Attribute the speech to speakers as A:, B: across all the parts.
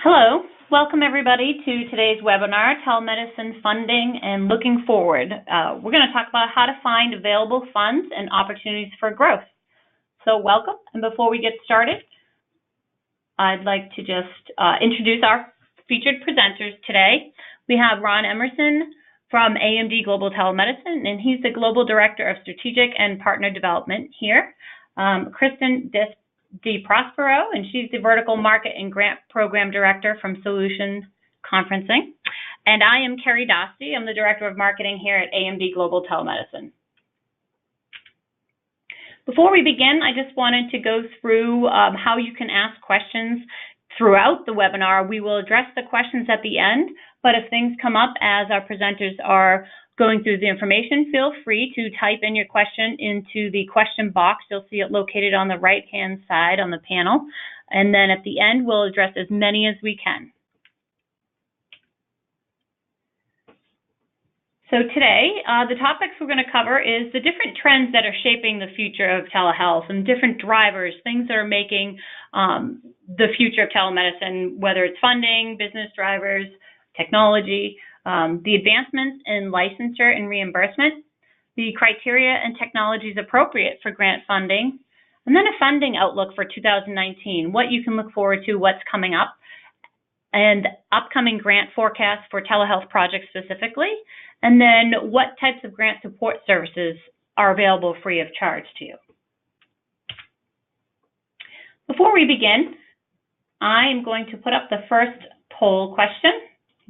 A: Hello, welcome everybody to today's webinar, Telemedicine Funding and Looking Forward. We're going to talk about how to find available funds and opportunities for growth. So welcome, and before we get started, I'd like to just introduce our featured presenters today. We have Ron Emerson from AMD Global Telemedicine, and he's the Global Director of Strategic and Partner Development here. Kristen DeProspero, and she's the Vertical Market and Grant Program Director from Solutions Conferencing. And I am Carrie Dostie. I'm the Director of Marketing here at AMD Global Telemedicine. Before we begin, I just wanted to go through how you can ask questions throughout the webinar. We will address the questions at the end, but if things come up as our presenters are going through the information, feel free to type in your question into the question box. You'll see it located on the right-hand side on the panel. And then at the end, we'll address as many as we can. So today, the topics we're going to cover is the different trends that are shaping the future of telehealth and different drivers, things that are making the future of telemedicine, whether it's funding, business drivers, technology, the advancements in licensure and reimbursement, the criteria and technologies appropriate for grant funding, and then a funding outlook for 2019, what you can look forward to, what's coming up, and upcoming grant forecasts for telehealth projects specifically, and then what types of grant support services are available free of charge to you. Before we begin, I am going to put up the first poll question.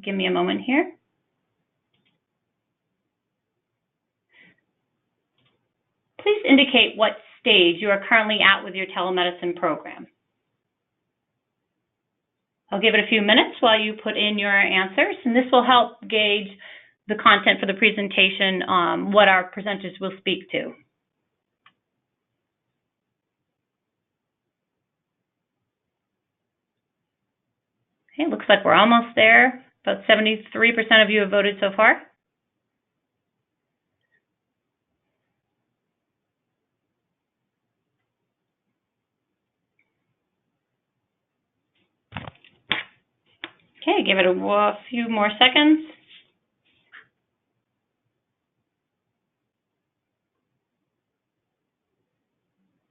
A: Give me a moment here. Please indicate what stage you are currently at with your telemedicine program. I'll give it a few minutes while you put in your answers, and this will help gauge the content for the presentation, what our presenters will speak to. Okay, looks like we're almost there. About 73% of you have voted so far. Okay, give it a few more seconds.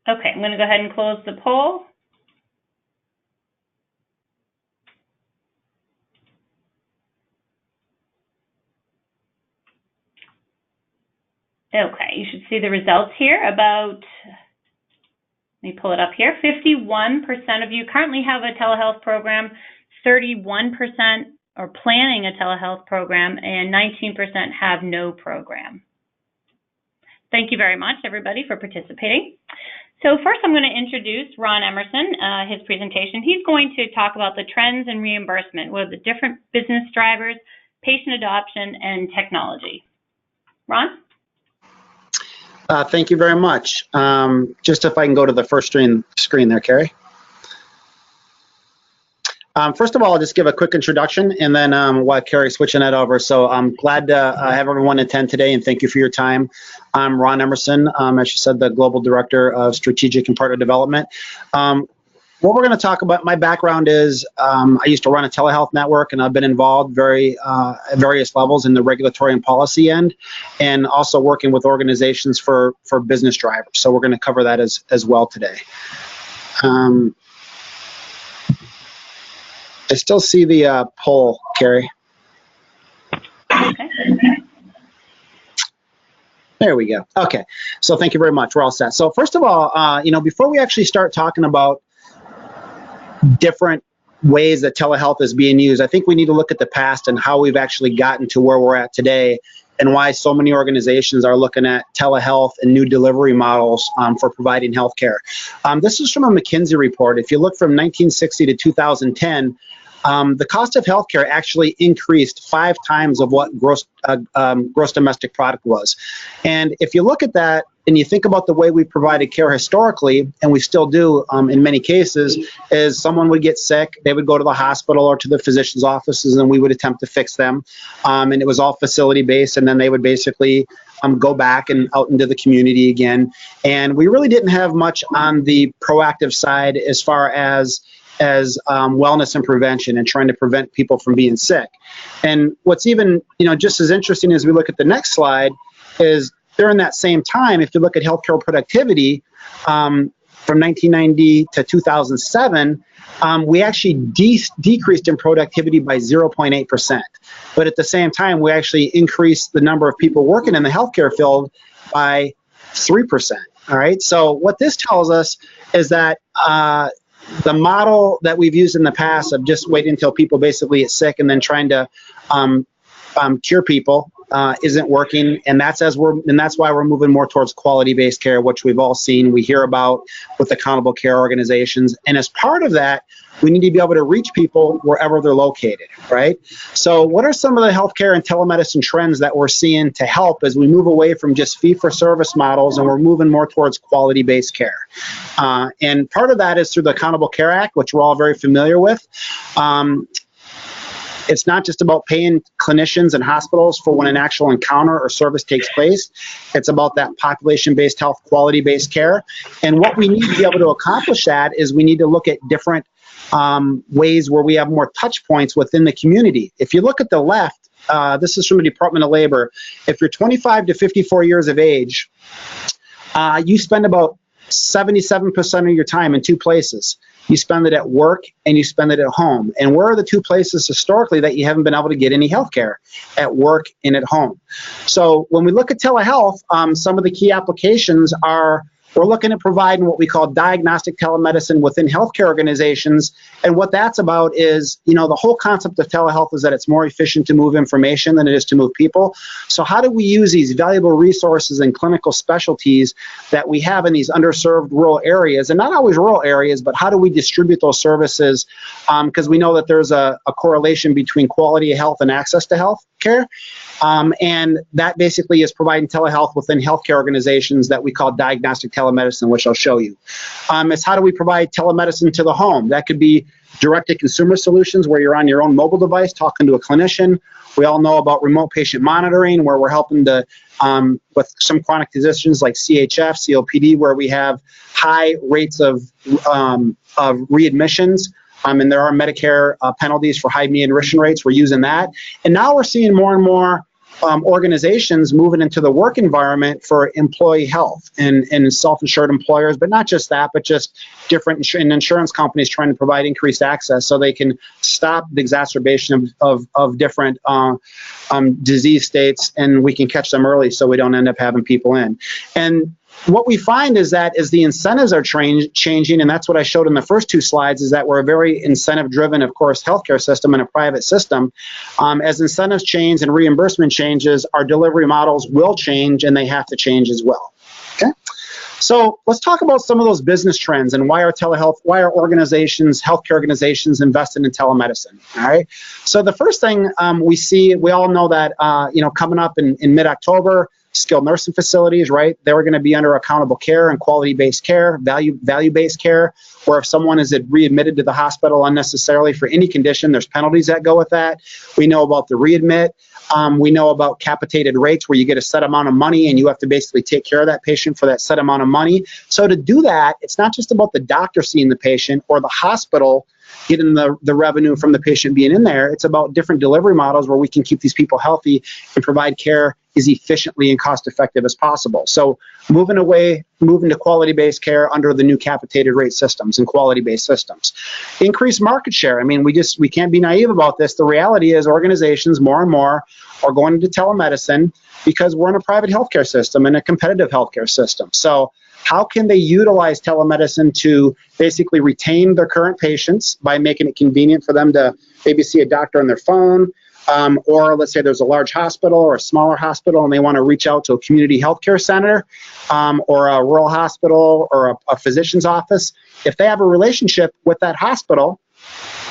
A: Okay, I'm going to go ahead and close the poll. Okay, you should see the results here. Let me pull it up here. 51% of you currently have a telehealth program, 31% are planning a telehealth program, and 19% have no program. Thank you very much, everybody, for participating. So first, I'm going to introduce Ron Emerson, his presentation. He's going to talk about the trends in reimbursement, what are the different business drivers, patient adoption, and technology. Ron?
B: Thank you very much. Just if I can go to the first screen there, Carrie. First of all, I'll just give a quick introduction, and then while Carrie's switching that over. So I'm glad to have everyone attend today, and thank you for your time. I'm Ron Emerson, as she said, the Global Director of Strategic and Partner Development. What we're going to talk about, my background is I used to run a telehealth network, and I've been involved at various levels in the regulatory and policy end, and also working with organizations for business drivers. So we're going to cover that as well today. I still see the poll, Carrie.
A: Okay.
B: There we go. Okay. So thank you very much. We're all set. So first of all, before we actually start talking about different ways that telehealth is being used, I think we need to look at the past and how we've actually gotten to where we're at today, and why so many organizations are looking at telehealth and new delivery models for providing healthcare. This is from a McKinsey report. If you look from 1960 to 2010, the cost of healthcare actually increased 5 times of what gross domestic product was. And if you look at that and you think about the way we provided care historically, and we still do in many cases, is someone would get sick, they would go to the hospital or to the physician's offices, and we would attempt to fix them. And it was all facility-based, and then they would basically go back and out into the community again. And we really didn't have much on the proactive side as far as as wellness and prevention and trying to prevent people from being sick. And what's even, just as interesting as we look at the next slide is during that same time, if you look at healthcare productivity from 1990 to 2007, we actually decreased in productivity by 0.8%. But at the same time, we actually increased the number of people working in the healthcare field by 3%. All right. So what this tells us is that the model that we've used in the past of just waiting until people basically get sick and then trying to cure people isn't working, and that's why we're moving more towards quality-based care, which we've all seen, we hear about with accountable care organizations. And as part of that, we need to be able to reach people wherever they're located, right? So what are some of the healthcare and telemedicine trends that we're seeing to help as we move away from just fee-for-service models and we're moving more towards quality-based care? And part of that is through the Accountable Care Act, which we're all very familiar with. It's not just about paying clinicians and hospitals for when an actual encounter or service takes place. It's about that population-based health, quality-based care. And what we need to be able to accomplish that is we need to look at different ways where we have more touch points within the community. If you look at the left, this is from the Department of Labor. If you're 25 to 54 years of age, you spend about 77% of your time in two places. You spend it at work and you spend it at home. And where are the two places historically that you haven't been able to get any health care? At work and at home. So when we look at telehealth, some of the key applications are we're looking at providing what we call diagnostic telemedicine within healthcare organizations. And what that's about is, the whole concept of telehealth is that it's more efficient to move information than it is to move people. So how do we use these valuable resources and clinical specialties that we have in these underserved rural areas, and not always rural areas, but how do we distribute those services? Because we know that there's a correlation between quality of health and access to health care. And that basically is providing telehealth within healthcare organizations that we call diagnostic telemedicine, which I'll show you. It's how do we provide telemedicine to the home? That could be direct-to-consumer solutions where you're on your own mobile device talking to a clinician. We all know about remote patient monitoring where we're helping to, with some chronic conditions like CHF, COPD, where we have high rates of readmissions. And there are Medicare penalties for high readmission rates. We're using that. And now we're seeing more and more organizations moving into the work environment for employee health and self-insured employers, but not just that, but just different insurance companies trying to provide increased access so they can stop the exacerbation of different disease states, and we can catch them early so we don't end up having people in. And what we find is that as the incentives are changing, and that's what I showed in the first two slides, is that we're a very incentive-driven, of course, healthcare system and a private system. As incentives change and reimbursement changes, our delivery models will change, and they have to change as well. Okay. So let's talk about some of those business trends and why are organizations, healthcare organizations invested in telemedicine, all right? So the first thing we all know that, coming up in mid-October, skilled nursing facilities, right? They were going to be under accountable care and quality-based care, value-based care, where if someone is readmitted to the hospital unnecessarily for any condition, there's penalties that go with that. We know about the readmit. We know about capitated rates where you get a set amount of money and you have to basically take care of that patient for that set amount of money. So to do that, it's not just about the doctor seeing the patient or the hospital getting the revenue from the patient being in there. It's about different delivery models where we can keep these people healthy and provide care as efficiently and cost-effective as possible. So moving to quality-based care under the new capitated rate systems and quality-based systems. Increase market share. I mean, we can't be naive about this. The reality is organizations more and more are going into telemedicine because we're in a private healthcare system and a competitive healthcare system. So how can they utilize telemedicine to basically retain their current patients by making it convenient for them to maybe see a doctor on their phone? Or let's say there's a large hospital or a smaller hospital and they want to reach out to a community healthcare center or a rural hospital or a physician's office. If they have a relationship with that hospital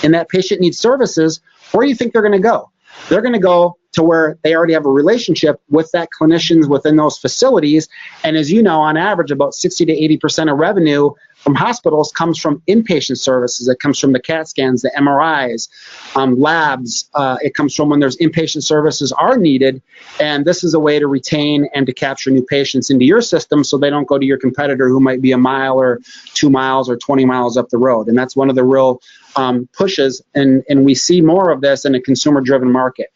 B: and that patient needs services, where do you think they're going to go? They're going to go to where they already have a relationship with that clinicians within those facilities. And as you know, on average, about 60 to 80% of revenue from hospitals comes from inpatient services. It comes from the CAT scans, the MRIs, labs. It comes from when there's inpatient services are needed. And this is a way to retain and to capture new patients into your system so they don't go to your competitor who might be a mile or 2 miles or 20 miles up the road. And that's one of the real pushes, and we see more of this in a consumer-driven market.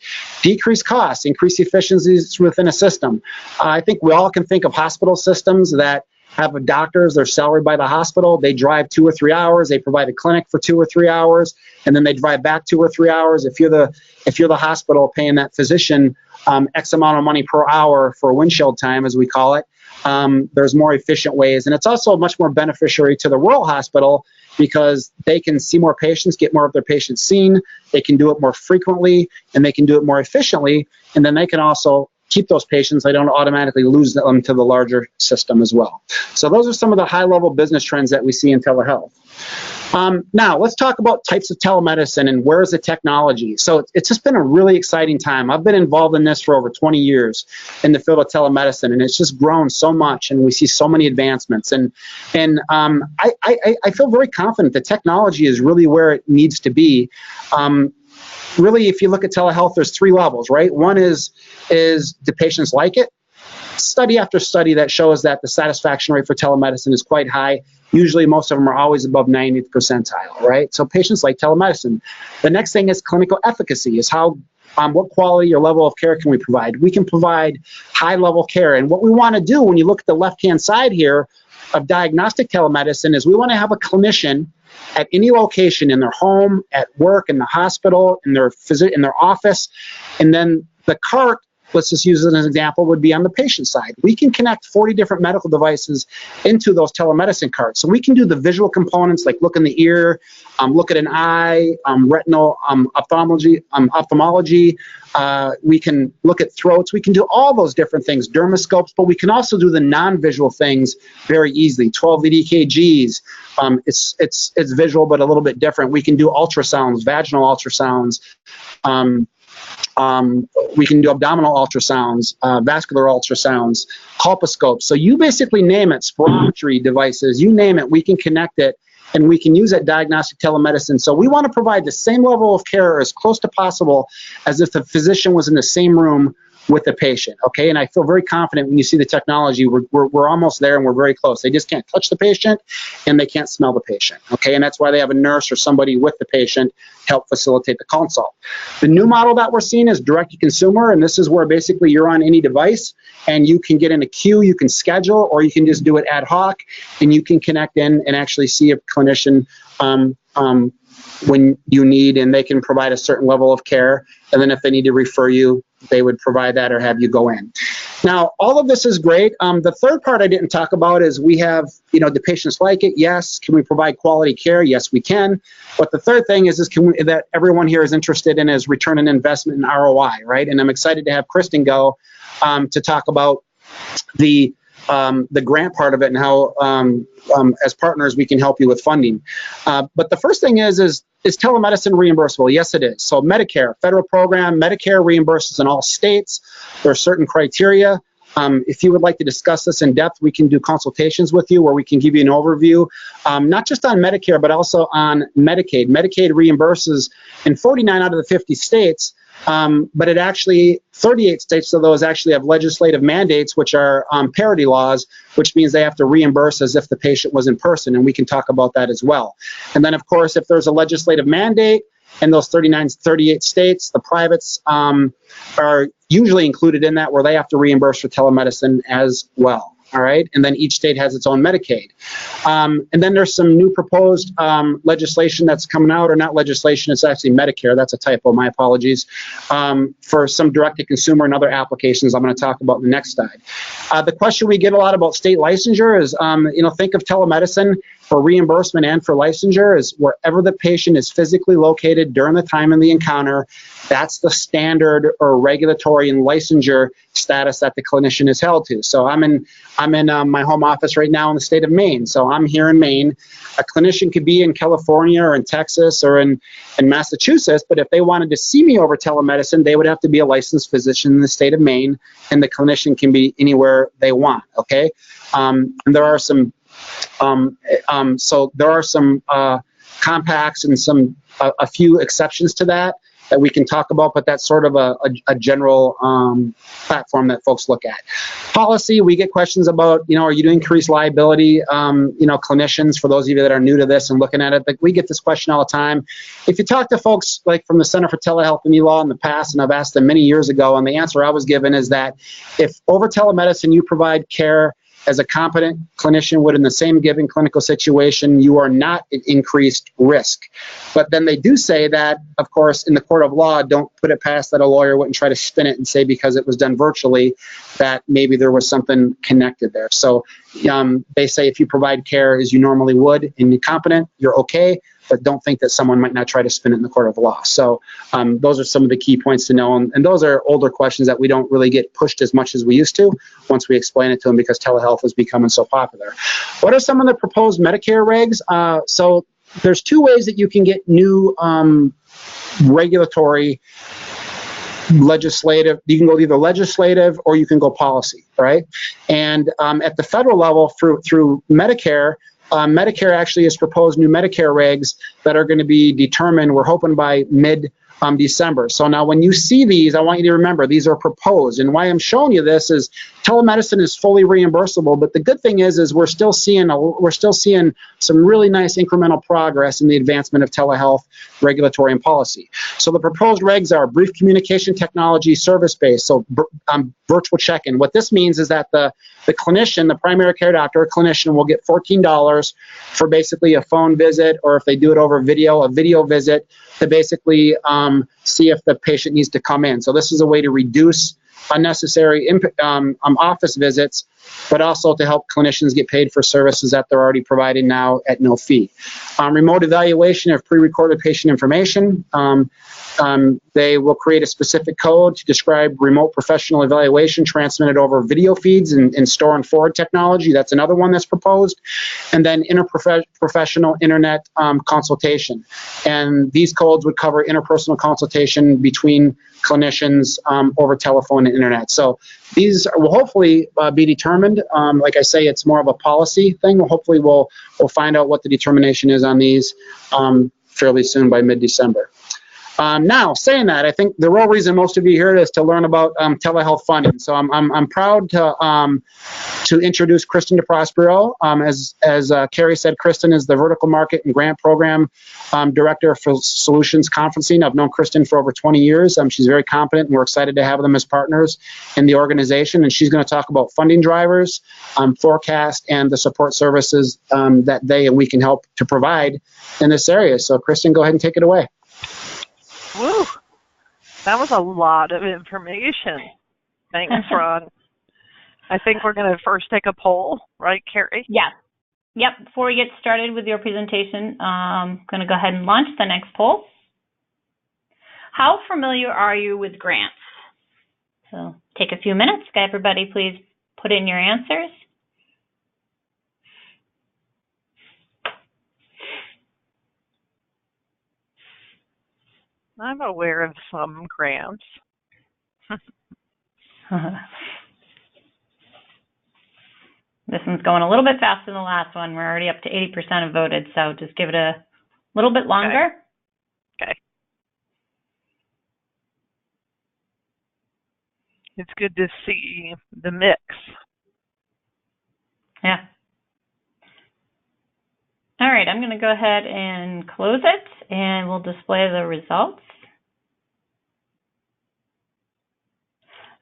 B: Decrease costs, increase efficiencies within a system. I think we all can think of hospital systems that have doctors, they're salaried by the hospital, they drive 2 or 3 hours, they provide a clinic for 2 or 3 hours, and then they drive back 2 or 3 hours. If you're the hospital paying that physician X amount of money per hour for windshield time, as we call it, there's more efficient ways. And it's also much more beneficiary to the rural hospital because they can see more patients, get more of their patients seen, they can do it more frequently, and they can do it more efficiently, and then they can also keep those patients. They don't automatically lose them to the larger system as well. So those are some of the high-level business trends that we see in telehealth. Now, let's talk about types of telemedicine and where is the technology. So it's just been a really exciting time. I've been involved in this for over 20 years in the field of telemedicine, and it's just grown so much, and we see so many advancements. And I feel very confident the technology is really where it needs to be. Really, if you look at telehealth, there's 3 levels, right? One is do patients like it? Study after study that shows that the satisfaction rate for telemedicine is quite high. Usually, most of them are always above 90th percentile, right? So patients like telemedicine. The next thing is clinical efficacy, is how what quality or level of care can we provide? We can provide high-level care. And what we want to do when you look at the left-hand side here of diagnostic telemedicine is we want to have a clinician at any location, in their home, at work, in the hospital, in their office, and then the cart, let's just use it as an example, would be on the patient side. We can connect 40 different medical devices into those telemedicine carts. So we can do the visual components, like look in the ear, look at an eye, retinal ophthalmology. We can look at throats. We can do all those different things, dermoscopes, but we can also do the non-visual things very easily. 12-lead EKGs. It's visual, but a little bit different. We can do ultrasounds, vaginal ultrasounds. We can do abdominal ultrasounds, vascular ultrasounds, colposcopes. So you basically name it, spirometry devices, you name it, we can connect it, and we can use it diagnostic telemedicine. So we want to provide the same level of care as close to possible as if the physician was in the same room with the patient, okay? And I feel very confident when you see the technology, we're almost there and we're very close. They just can't touch the patient and they can't smell the patient, okay? And that's why they have a nurse or somebody with the patient help facilitate the consult. The new model that we're seeing is direct-to-consumer, and this is where basically you're on any device and you can get in a queue, you can schedule, or you can just do it ad hoc, and you can connect in and actually see a clinician when you need, and they can provide a certain level of care, and then if they need to refer you, they would provide that or have you go in. Now, all of this is great. The third part I didn't talk about is we have, do patients like it? Yes. Can we provide quality care? Yes, we can. But the third thing is that everyone here is interested in is return on investment and ROI, right? And I'm excited to have Kristen go to talk about the grant part of it and how, as partners, we can help you with funding. But the first thing is telemedicine reimbursable? Yes, it is. So Medicare, federal program, Medicare reimburses in all states. There are certain criteria. If you would like to discuss this in depth, we can do consultations with you where we can give you an overview, not just on Medicare, but also on Medicaid. Medicaid reimburses in 49 out of the 50 states, but it actually, 38 states of those actually have legislative mandates, which are parity laws, which means they have to reimburse as if the patient was in person, and we can talk about that as well. And then, of course, if there's a legislative mandate in those 38 states, the privates are usually included in that, where they have to reimburse for telemedicine as well. All right, and then each state has its own Medicaid. And then there's some new proposed legislation that's coming out, or not legislation, it's actually Medicare, that's a typo, my apologies, for some direct-to-consumer and other applications I'm going to talk about in the next slide. The question we get a lot about state licensure is, think of telemedicine for reimbursement and for licensure is wherever the patient is physically located during the time of the encounter, that's the standard or regulatory and licensure status that the clinician is held to. So I'm in my home office right now in the state of Maine. So I'm here in Maine. A clinician could be in California or in Texas or in Massachusetts, but if they wanted to see me over telemedicine, they would have to be a licensed physician in the state of Maine, and the clinician can be anywhere they want, okay? And there are some So there are some compacts and a few exceptions to that we can talk about, but that's sort of a general platform that folks look at. Policy, we get questions about, are you doing increased liability? Clinicians, for those of you that are new to this and looking at it, we get this question all the time. If you talk to folks like from the Center for Telehealth and E-Law in the past, and I've asked them many years ago, and the answer I was given is that if over telemedicine you provide care as a competent clinician would in the same given clinical situation, you are not at increased risk. But then they do say that, of course, in the court of law, don't put it past that a lawyer wouldn't try to spin it and say because it was done virtually that maybe there was something connected there. So they say if you provide care as you normally would and you're competent, you're okay, but don't think that someone might not try to spin it in the court of law. So those are some of the key points to know. And those are older questions that we don't really get pushed as much as we used to once we explain it to them because telehealth is becoming so popular. What are some of the proposed Medicare regs? So there's two ways that you can get new regulatory legislative. You can go either legislative or you can go policy, right? And at the federal level through Medicare, Medicare actually has proposed new Medicare regs that are going to be determined, we're hoping by mid-December. So now when you see these, I want you to remember these are proposed. And why I'm showing you this is telemedicine is fully reimbursable, but the good thing is we're still seeing some really nice incremental progress in the advancement of telehealth regulatory and policy. So the proposed regs are brief communication technology service-based, so virtual check-in. What this means is that the clinician, the primary care doctor or clinician will get $14 for basically a phone visit, or if they do it over video, a video visit to basically see if the patient needs to come in. So this is a way to reduce unnecessary office visits, but also to help clinicians get paid for services that they're already providing now at no fee. Remote evaluation of pre-recorded patient information. They will create a specific code to describe remote professional evaluation transmitted over video feeds and store and forward technology. That's another one that's proposed. And then interprofessional internet consultation. And these codes would cover interpersonal consultation between clinicians over telephone and internet. So these will hopefully be determined. Like I say, it's more of a policy thing. Hopefully we'll find out what the determination is on these fairly soon by mid-December. Now, saying that, I think the real reason most of you here is to learn about telehealth funding. So I'm proud to introduce Kristen DeProspero. As Carrie said, Kristen is the Vertical Market and Grant Program Director for Solutions Conferencing. I've known Kristen for over 20 years. She's very competent, and we're excited to have them as partners in the organization. And she's going to talk about funding drivers, forecast, and the support services that they and we can help to provide in this area. So, Kristen, go ahead and take it away.
C: Woo! That was a lot of information. Thanks, Ron. I think we're going to first take a poll, right, Carrie?
A: Yeah. Yep. Before we get started with your presentation, I'm going to go ahead and launch the next poll. How familiar are you with grants? So take a few minutes. Everybody, please put in your answers.
C: I'm aware of some grants.
A: This one's going a little bit faster than the last one. We're already up to 80% have voted, so just give it a little bit longer.
C: Okay. It's good to see the mix.
A: Yeah. All right, I'm going to go ahead and close it, and we'll display the results.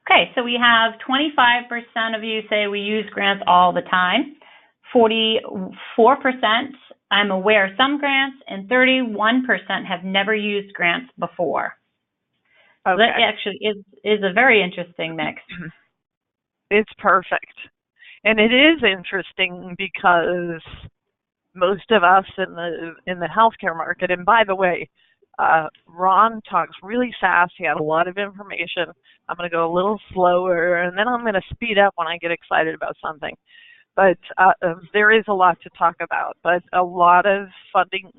A: Okay, so we have 25% of you say we use grants all the time, 44% I'm aware of some grants, and 31% have never used grants before. Okay. So that actually is a very interesting mix.
C: It's perfect. And it is interesting because most of us in the healthcare market, and by the way, Ron talks really fast. He had a lot of information. I'm going to go a little slower, and then I'm going to speed up when I get excited about something. But there is a lot to talk about. But a lot of funding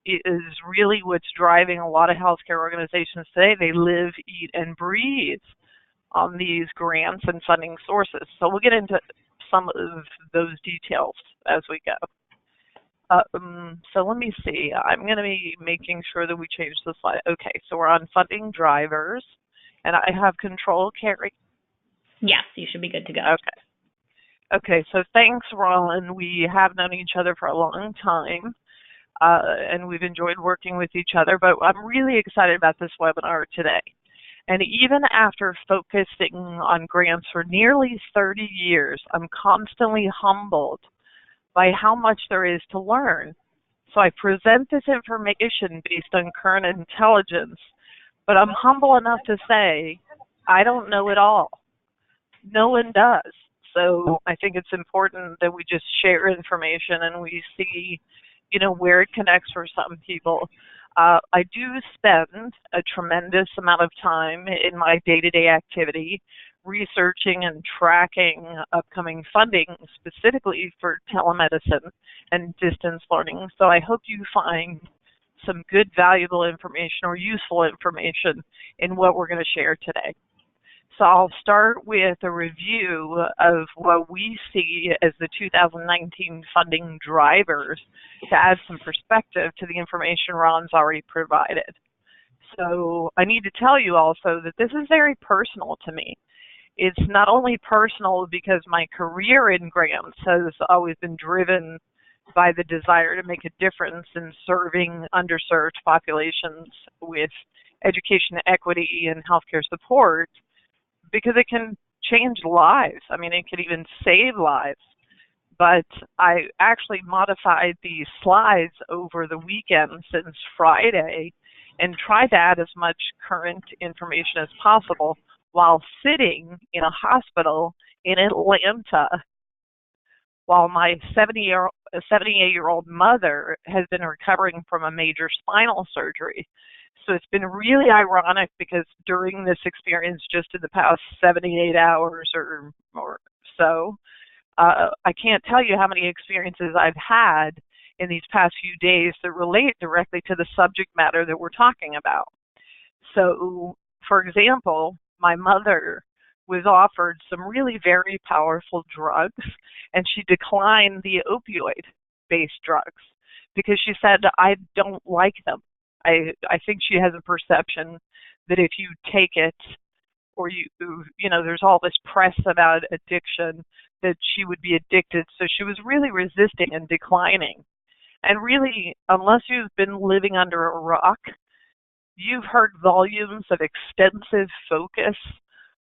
C: is really what's driving a lot of healthcare organizations today. They live, eat, and breathe on these grants and funding sources. So we'll get into some of those details as we go. So let me see. I'm going to be making sure that we change the slide. Okay, so we're on funding drivers, and I have control, Carrie.
A: Yes, you should be good to go.
C: Okay. Okay, so thanks, Ron. We have known each other for a long time, and we've enjoyed working with each other, but I'm really excited about this webinar today. And even after focusing on grants for nearly 30 years, I'm constantly humbled by how much there is to learn. So I present this information based on current intelligence, but I'm humble enough to say I don't know it all. No one does. So I think it's important that we just share information and we see, where it connects for some people. I do spend a tremendous amount of time in my day-to-day activity researching and tracking upcoming funding specifically for telemedicine and distance learning. So I hope you find some good, valuable information or useful information in what we're going to share today. So I'll start with a review of what we see as the 2019 funding drivers to add some perspective to the information Ron's already provided. So I need to tell you also that this is very personal to me. It's not only personal because my career in grants has always been driven by the desire to make a difference in serving underserved populations with education equity and healthcare support, because it can change lives. I mean, it can even save lives. But I actually modified these slides over the weekend since Friday and tried to add as much current information as possible while sitting in a hospital in Atlanta while my 78-year-old mother has been recovering from a major spinal surgery. So it's been really ironic because during this experience, just in the past 78 hours or so, I can't tell you how many experiences I've had in these past few days that relate directly to the subject matter that we're talking about. So, for example, my mother was offered some really very powerful drugs, and she declined the opioid-based drugs because she said, I don't like them. I think she has a perception that if you take it, or there's all this press about addiction, that she would be addicted. So she was really resisting and declining. And really, unless you've been living under a rock, you've heard volumes of extensive focus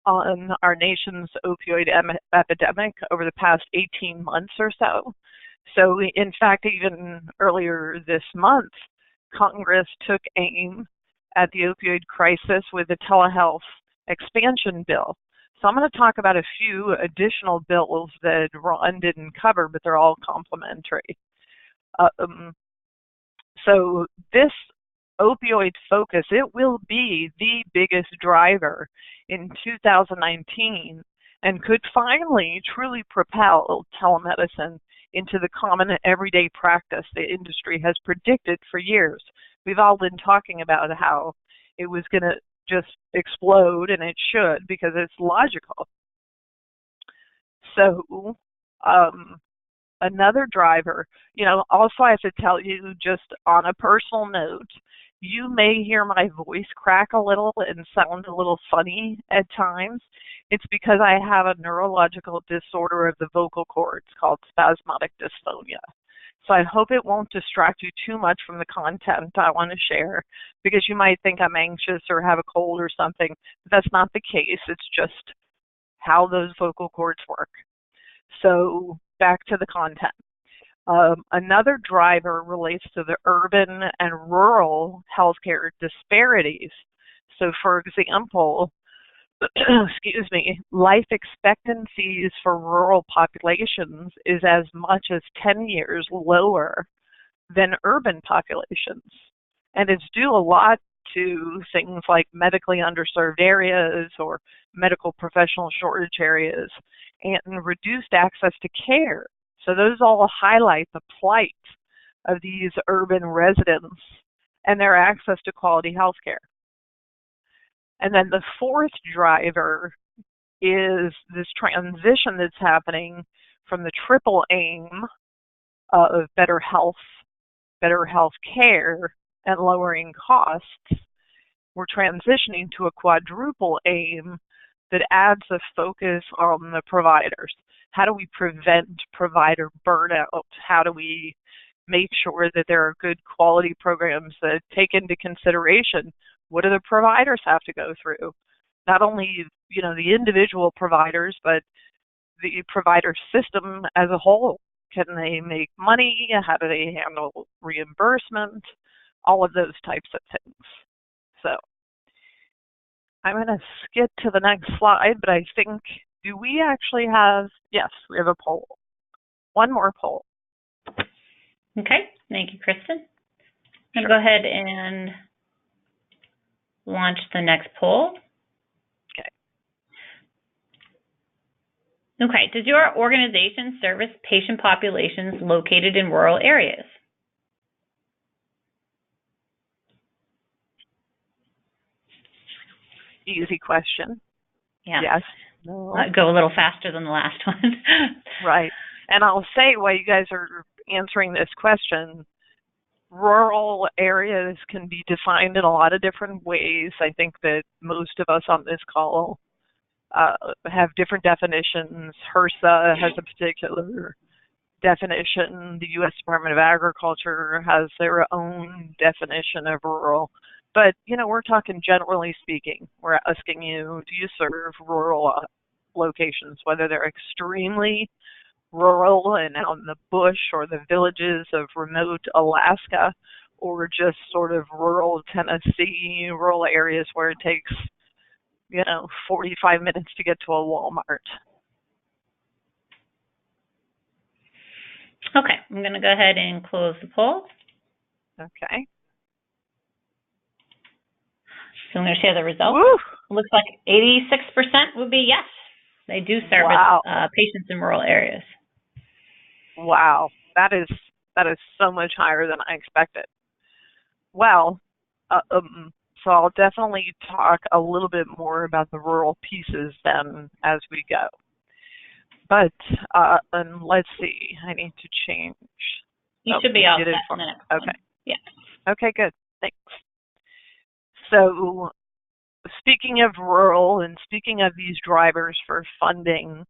C: on our nation's opioid epidemic over the past 18 months or so. So in fact, even earlier this month, Congress took aim at the opioid crisis with the telehealth expansion bill. So I'm going to talk about a few additional bills that Ron didn't cover, but they're all complementary. So this opioid focus, it will be the biggest driver in 2019 and could finally truly propel telemedicine into the common everyday practice the industry has predicted for years. We've all been talking about how it was going to just explode, and it should, because it's logical. So another driver, also I have to tell you, just on a personal note, you may hear my voice crack a little and sound a little funny at times. It's because I have a neurological disorder of the vocal cords called spasmodic dysphonia. So I hope it won't distract you too much from the content I want to share, because you might think I'm anxious or have a cold or something, but that's not the case. It's just how those vocal cords work. So back to the content. Another driver relates to the urban and rural healthcare disparities. So for example, excuse me, life expectancies for rural populations is as much as 10 years lower than urban populations. And it's due a lot to things like medically underserved areas or medical professional shortage areas and reduced access to care. So those all highlight the plight of these urban residents and their access to quality health care. And then the fourth driver is this transition that's happening from the triple aim of better health care, and lowering costs. We're transitioning to a quadruple aim that adds a focus on the providers. How do we prevent provider burnout? How do we make sure that there are good quality programs that take into consideration what do the providers have to go through? Not only, the individual providers, but the provider system as a whole. Can they make money? How do they handle reimbursement? All of those types of things. So I'm going to skip to the next slide, but I think, do we actually have, yes, we have a poll. One more poll.
A: Okay, thank you, Kristen. I'm
C: Sure.
A: going to go ahead and launch the next poll. Okay, does your organization service patient populations located in rural areas?
C: Easy question.
A: Yeah.
C: Yes. No.
A: Go a little faster than the last one.
C: Right. And I'll say while you guys are answering this question, rural areas can be defined in a lot of different ways. I think that most of us on this call have different definitions. HRSA has a particular definition. The U.S. Department of Agriculture has their own definition of rural. But, we're talking generally speaking. We're asking you, do you serve rural locations, whether they're extremely rural and out in the bush or the villages of remote Alaska, or just sort of rural Tennessee, rural areas where it takes 45 minutes to get to a Walmart.
A: Okay, I'm going to go ahead and close the poll.
C: Okay.
A: So I'm going to share the results.
C: Woo!
A: Looks like 86% would be yes. They do service patients in rural areas.
C: Wow, that is so much higher than I expected. Well, so I'll definitely talk a little bit more about the rural pieces then as we go. But and let's see, I need to change.
A: You should be all set in the next one.
C: Okay.
A: Yeah.
C: Okay, good. Thanks. So speaking of rural and speaking of these drivers for funding,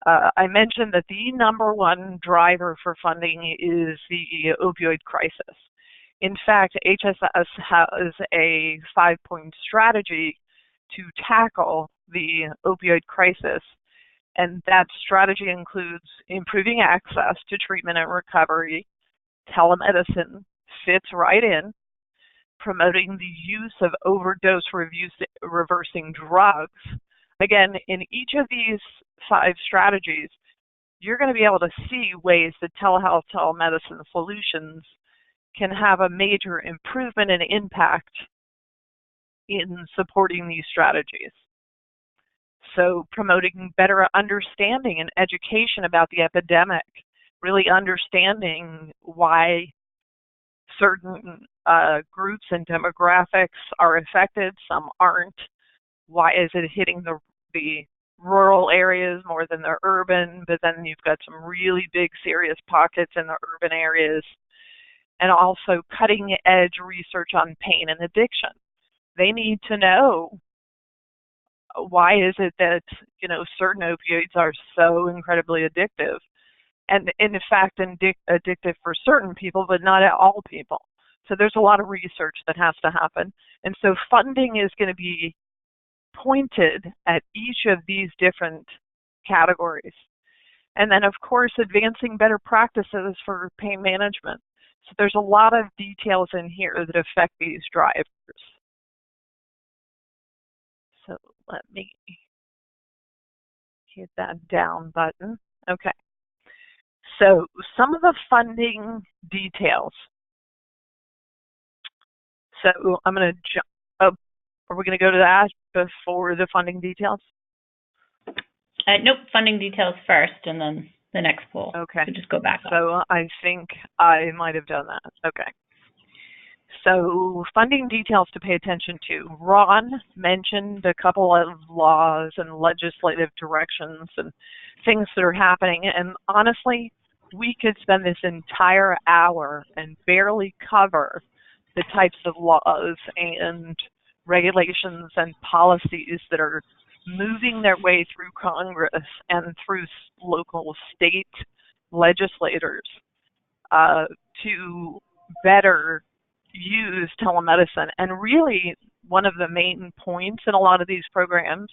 C: I mentioned that the number one driver for funding is the opioid crisis. In fact, HSS has a 5-point strategy to tackle the opioid crisis, and that strategy includes improving access to treatment and recovery. Telemedicine fits right in. Promoting the use of overdose reversing drugs. Again, in each of these 5 strategies, you're going to be able to see ways that telehealth, telemedicine solutions can have a major improvement and impact in supporting these strategies. So promoting better understanding and education about the epidemic, really understanding why certain groups and demographics are affected, some aren't. Why is it hitting the rural areas more than the urban? But then you've got some really big, serious pockets in the urban areas. And also cutting edge research on pain and addiction. They need to know why is it that, certain opioids are so incredibly addictive. And in fact, addictive for certain people, but not at all people. So there's a lot of research that has to happen. And so funding is going to be pointed at each of these different categories. And then, of course, advancing better practices for pain management. So there's a lot of details in here that affect these drivers. So let me hit that down button. Okay. So some of the funding details. So I'm going to jump up. Are we going to go to that before the funding details?
A: Nope, funding details first and then the next poll.
C: Okay.
A: So just go back.
C: So I think I might have done that. Okay. So funding details to pay attention to. Ron mentioned a couple of laws and legislative directions and things that are happening. And honestly, we could spend this entire hour and barely cover the types of laws and regulations and policies that are moving their way through Congress and through local state legislators to better use telemedicine. And really, one of the main points in a lot of these programs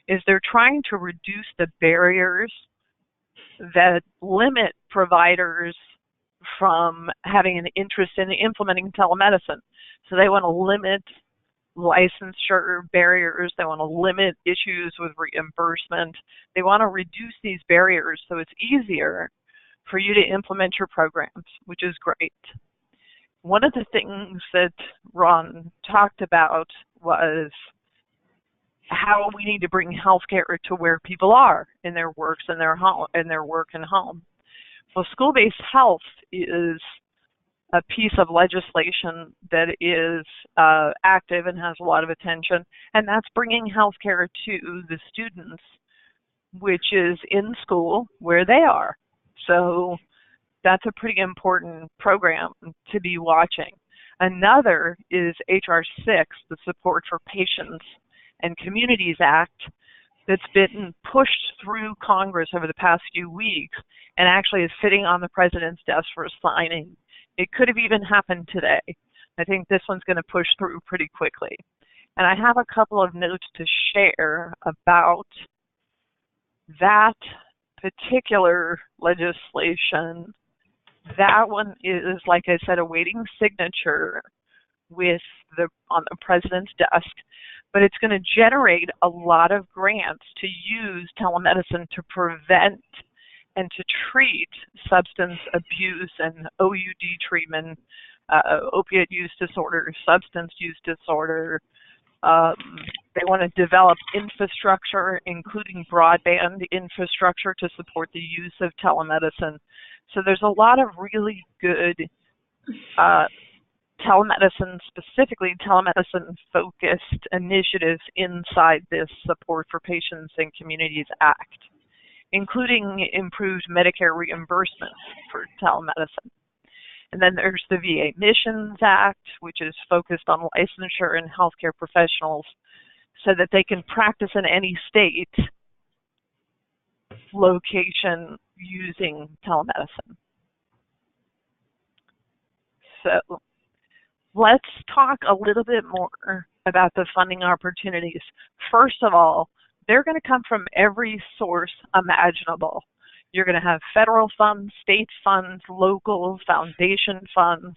C: is they're trying to reduce the barriers that limit providers from having an interest in implementing telemedicine. So they want to limit licensure barriers. They want to limit issues with reimbursement. They want to reduce these barriers so it's easier for you to implement your programs, which is great. One of the things that Ron talked about was how we need to bring healthcare to where people are in their works and their home, in their work and home. Well, school-based health is a piece of legislation that is active and has a lot of attention, and that's bringing healthcare to the students, which is in school where they are. So that's a pretty important program to be watching. Another is H.R. 6, the Support for Patients and Communities Act, that's been pushed through Congress over the past few weeks and actually is sitting on the president's desk for signing. It could have even happened today. I think this one's going to push through pretty quickly. And I have a couple of notes to share about that particular legislation. That one is, like I said, awaiting signature on the president's desk, but it's going to generate a lot of grants to use telemedicine to prevent and to treat substance abuse and OUD treatment, opiate use disorder, substance use disorder. They want to develop infrastructure, including broadband infrastructure, to support the use of telemedicine. So there's a lot of really good telemedicine, specifically telemedicine-focused initiatives inside this Support for Patients and Communities Act, including improved Medicare reimbursement for telemedicine. And then there's the VA Missions Act, which is focused on licensure and healthcare professionals so that they can practice in any state location using telemedicine. So let's talk a little bit more about the funding opportunities. First of all, they're going to come from every source imaginable. You're going to have federal funds, state funds, local foundation funds.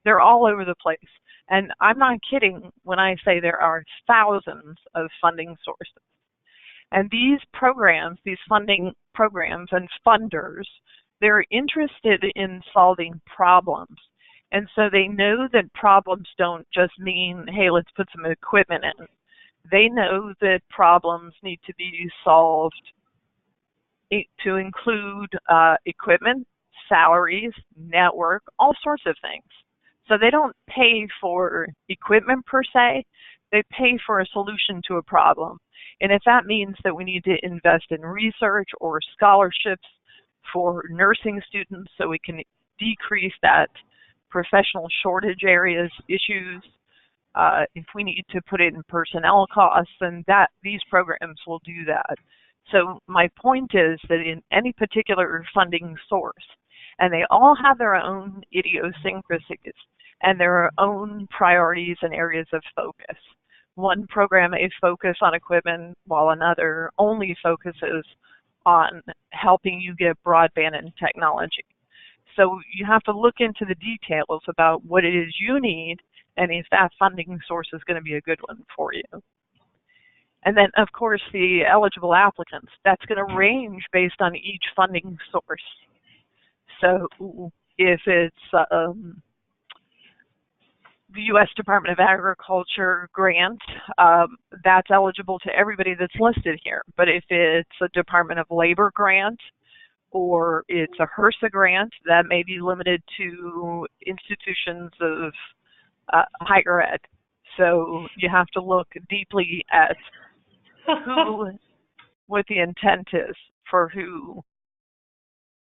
C: They're all over the place. And I'm not kidding when I say there are thousands of funding sources. And these programs, these funding programs and funders, they're interested in solving problems. And so they know that problems don't just mean, hey, let's put some equipment in. They know that problems need to be solved to include equipment, salaries, network, all sorts of things. So they don't pay for equipment per se, they pay for a solution to a problem. And if that means that we need to invest in research or scholarships for nursing students so we can decrease that professional shortage areas issues, if we need to put it in personnel costs, then these programs will do that. So my point is that in any particular funding source, and they all have their own idiosyncrasies and their own priorities and areas of focus. One program may focus on equipment while another only focuses on helping you get broadband and technology. So you have to look into the details about what it is you need and if that funding source is going to be a good one for you. And then, of course, the eligible applicants. That's going to range based on each funding source. So if it's the U.S. Department of Agriculture grant, that's eligible to everybody that's listed here. But if it's a Department of Labor grant or it's a HRSA grant, that may be limited to institutions of higher ed. So you have to look deeply at who, what the intent is for who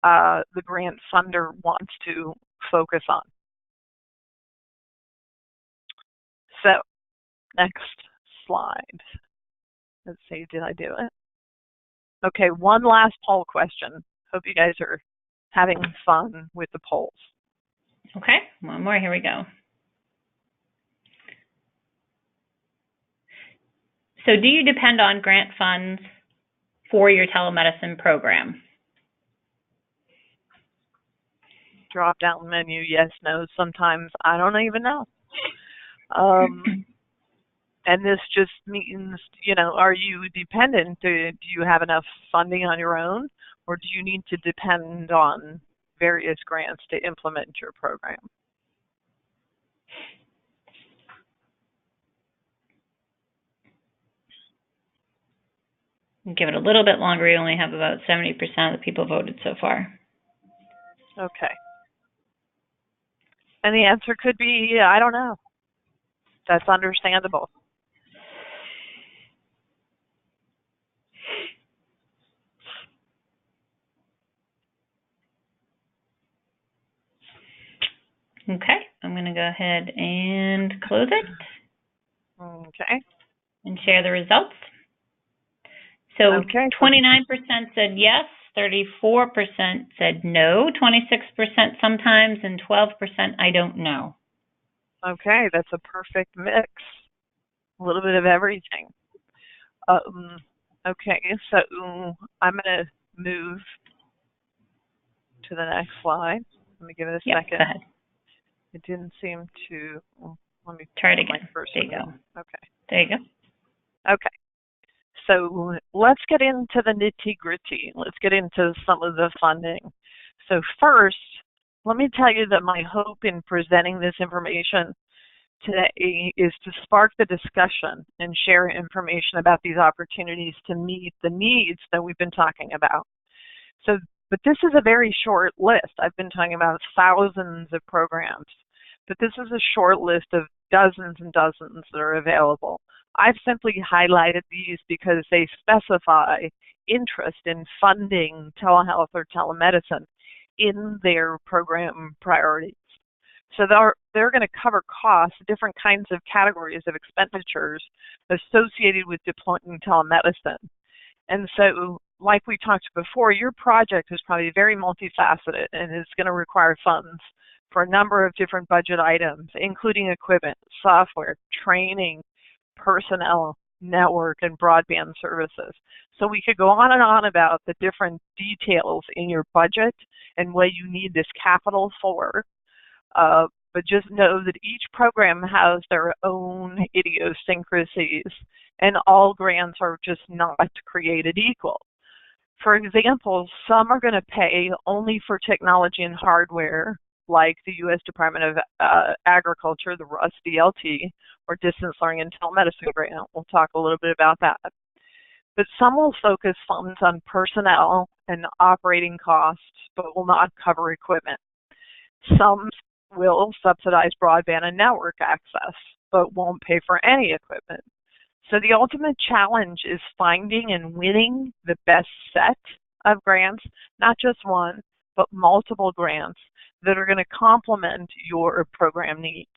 C: the grant funder wants to focus on. So next slide. Let's see, did I do it? Okay, one last poll question. Hope you guys are having fun with the polls.
A: Okay, one more, here we go. So do you depend on grant funds for your telemedicine program?
C: Drop down menu, yes, no, sometimes, I don't even know. And this just means, are you dependent? Do you have enough funding on your own, or do you need to depend on various grants to implement your program?
A: Give it a little bit longer. We only have about 70% of the people voted so far.
C: Okay. And the answer could be, I don't know. That's understandable.
A: Okay, I'm going to go ahead and close it.
C: Okay.
A: And share the results. So
C: okay.
A: 29% said yes, 34% said no, 26% sometimes, and 12% I don't know.
C: Okay, that's a perfect mix. A little bit of everything. Okay, so I'm going to move to the next slide. Let me give it a second.
A: Go ahead.
C: It didn't seem to, let me
A: try it again. There you go.
C: Okay.
A: There you go.
C: Okay. So let's get into the nitty-gritty. Let's get into some of the funding. So first, let me tell you that my hope in presenting this information today is to spark the discussion and share information about these opportunities to meet the needs that we've been talking about. But this is a very short list. I've been talking about thousands of programs, but this is a short list of dozens and dozens that are available. I've simply highlighted these because they specify interest in funding telehealth or telemedicine in their program priorities. So they're going to cover costs, different kinds of categories of expenditures associated with deploying telemedicine. And so, like we talked before, your project is probably very multifaceted and is going to require funds for a number of different budget items, including equipment, software, training, personnel, network, and broadband services. So we could go on and on about the different details in your budget and what you need this capital for. But just know that each program has their own idiosyncrasies, and all grants are just not created equal. For example, some are going to pay only for technology and hardware, like the U.S. Department of Agriculture, the RUS DLT, or Distance Learning and Telemedicine grant. We'll talk a little bit about that. But some will focus funds on personnel and operating costs, but will not cover equipment. Some will subsidize broadband and network access, but won't pay for any equipment. So the ultimate challenge is finding and winning the best set of grants, not just one, but multiple grants that are going to complement your program needs.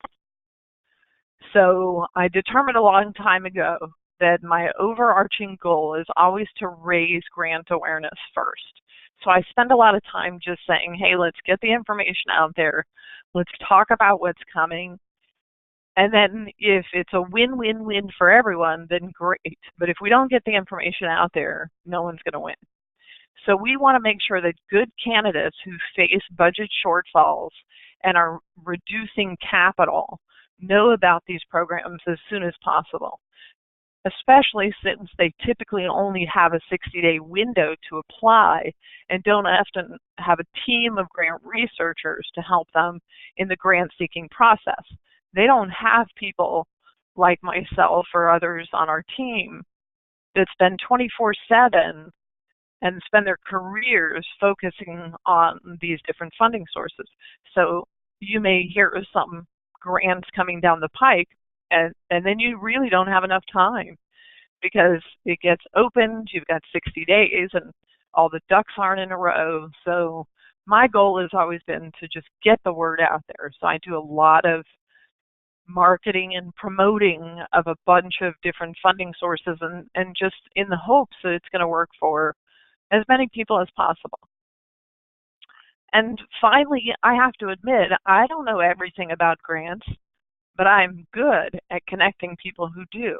C: So I determined a long time ago that my overarching goal is always to raise grant awareness first. So I spend a lot of time just saying, hey, let's get the information out there. Let's talk about what's coming. And then if it's a win-win-win for everyone, then great. But if we don't get the information out there, no one's going to win. So we want to make sure that good candidates who face budget shortfalls and are reducing capital know about these programs as soon as possible, especially since they typically only have a 60-day window to apply and don't often have a team of grant researchers to help them in the grant-seeking process. They don't have people like myself or others on our team that spend 24/7 and spend their careers focusing on these different funding sources. So you may hear some grants coming down the pike, and then you really don't have enough time because it gets opened, you've got 60 days, and all the ducks aren't in a row. So my goal has always been to just get the word out there. So I do a lot of marketing and promoting of a bunch of different funding sources, and just in the hopes that it's going to work for as many people as possible. And finally, I have to admit, I don't know everything about grants, but I'm good at connecting people who do.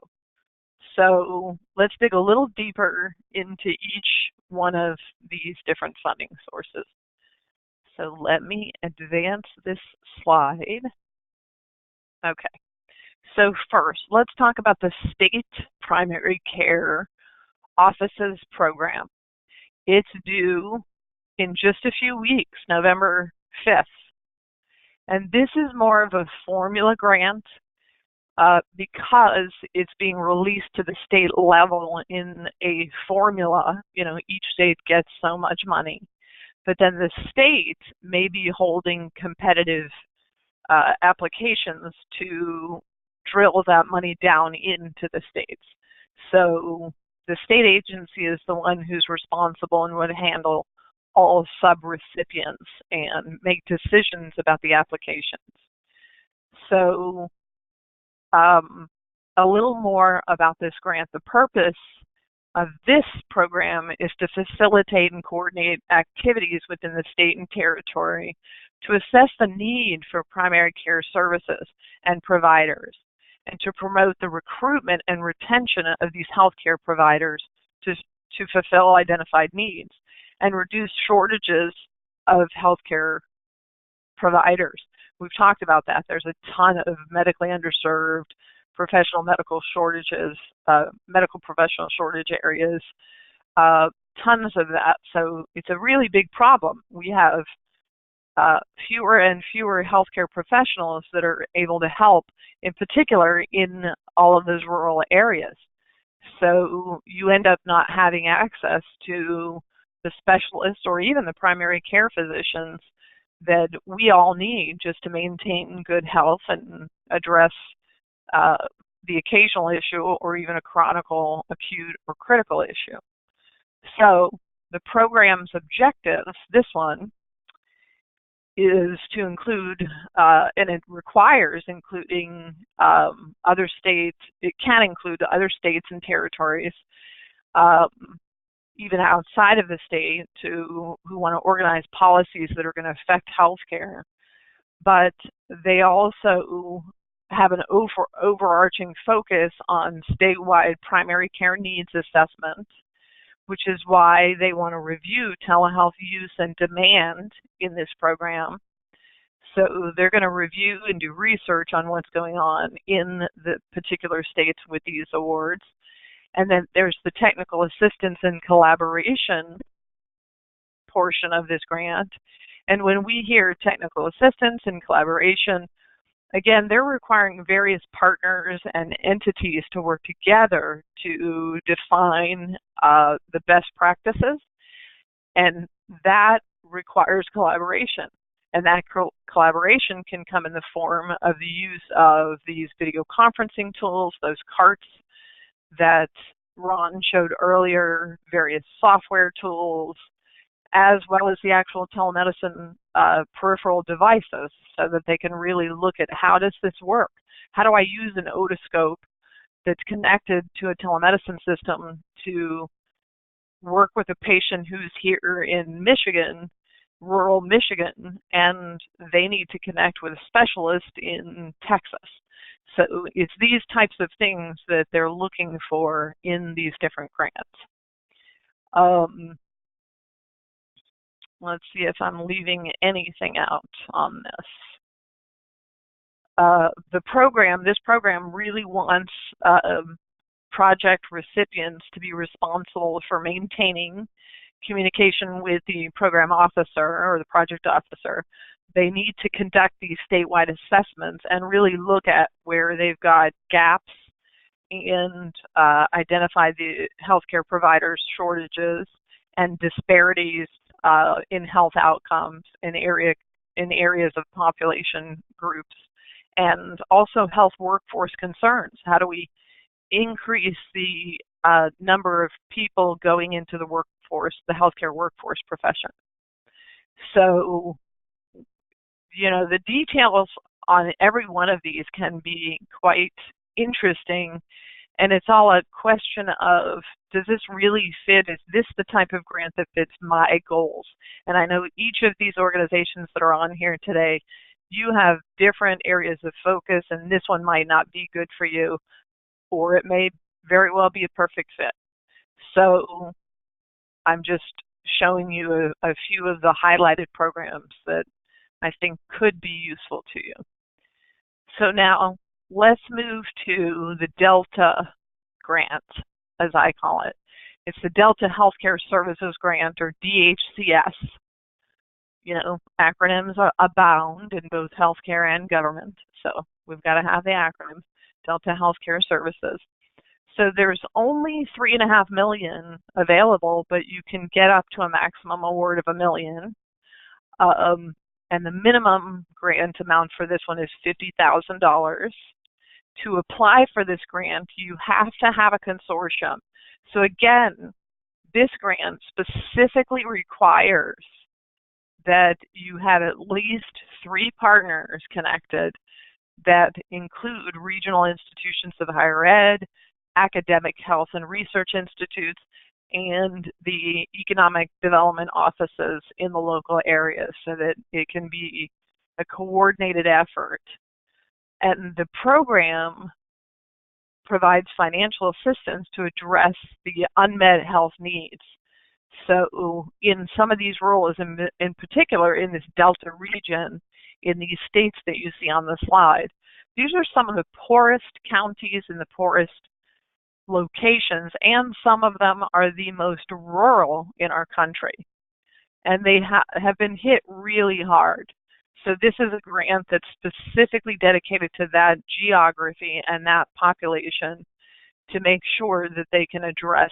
C: So let's dig a little deeper into each one of these different funding sources. So let me advance this slide. Okay, so first, let's talk about the State Primary Care Offices Program. It's due in just a few weeks, November 5th. And this is more of a formula grant because it's being released to the state level in a formula. You know, each state gets so much money, but then the state may be holding competitive applications to drill that money down into the states. So the state agency is the one who's responsible and would handle all sub-recipients and make decisions about the applications. So a little more about this grant. The purpose of this program is to facilitate and coordinate activities within the state and territory to assess the need for primary care services and providers, and to promote the recruitment and retention of these healthcare providers to fulfill identified needs and reduce shortages of healthcare providers. We've talked about that. There's a ton of medically underserved professional medical shortages, medical professional shortage areas, tons of that. So it's a really big problem. We have fewer and fewer healthcare professionals that are able to help, in particular in all of those rural areas. So you end up not having access to the specialists or even the primary care physicians that we all need just to maintain good health and address the occasional issue or even a chronic, acute, or critical issue. So the program's objectives, this one, is to include, and it requires including other states. It can include other states and territories, even outside of the state, who want to organize policies that are going to affect healthcare. But they also have an overarching focus on statewide primary care needs assessment, which is why they want to review telehealth use and demand in this program. So they're going to review and do research on what's going on in the particular states with these awards. And then there's the technical assistance and collaboration portion of this grant. And when we hear technical assistance and collaboration, again, they're requiring various partners and entities to work together to define the best practices, and that requires collaboration. And that collaboration can come in the form of the use of these video conferencing tools, those carts that Ron showed earlier, various software tools, as well as the actual telemedicine peripheral devices, so that they can really look at how does this work? How do I use an otoscope that's connected to a telemedicine system to work with a patient who's here in Michigan, rural Michigan, and they need to connect with a specialist in Texas? So it's these types of things that they're looking for in these different grants. Let's see if I'm leaving anything out on this. This program really wants project recipients to be responsible for maintaining communication with the program officer or the project officer. They need to conduct these statewide assessments and really look at where they've got gaps and identify the healthcare providers' shortages and disparities in health outcomes in areas of population groups, and also health workforce concerns. How do we increase the number of people going into the workforce, the healthcare workforce profession? So, the details on every one of these can be quite interesting, and it's all a question of, does this really fit? Is this the type of grant that fits my goals? And I know each of these organizations that are on here today, you have different areas of focus, and this one might not be good for you, or it may very well be a perfect fit. So I'm just showing you a few of the highlighted programs that I think could be useful to you. So now let's move to the Delta grant, as I call it. It's the Delta Healthcare Services Grant, or DHCS. Acronyms abound in both healthcare and government, so we've got to have the acronym, Delta Healthcare Services. So there's only $3.5 million available, but you can get up to a maximum award of $1 million. And the minimum grant amount for this one is $50,000. To apply for this grant, you have to have a consortium. So again, this grant specifically requires that you have at least 3 partners connected that include regional institutions of higher ed, academic health and research institutes, and the economic development offices in the local areas, so that it can be a coordinated effort. And the program provides financial assistance to address the unmet health needs. So in some of these roles, in particular in this Delta region, in these states that you see on the slide, these are some of the poorest counties and the poorest locations, and some of them are the most rural in our country. And they have been hit really hard. So this is a grant that's specifically dedicated to that geography and that population to make sure that they can address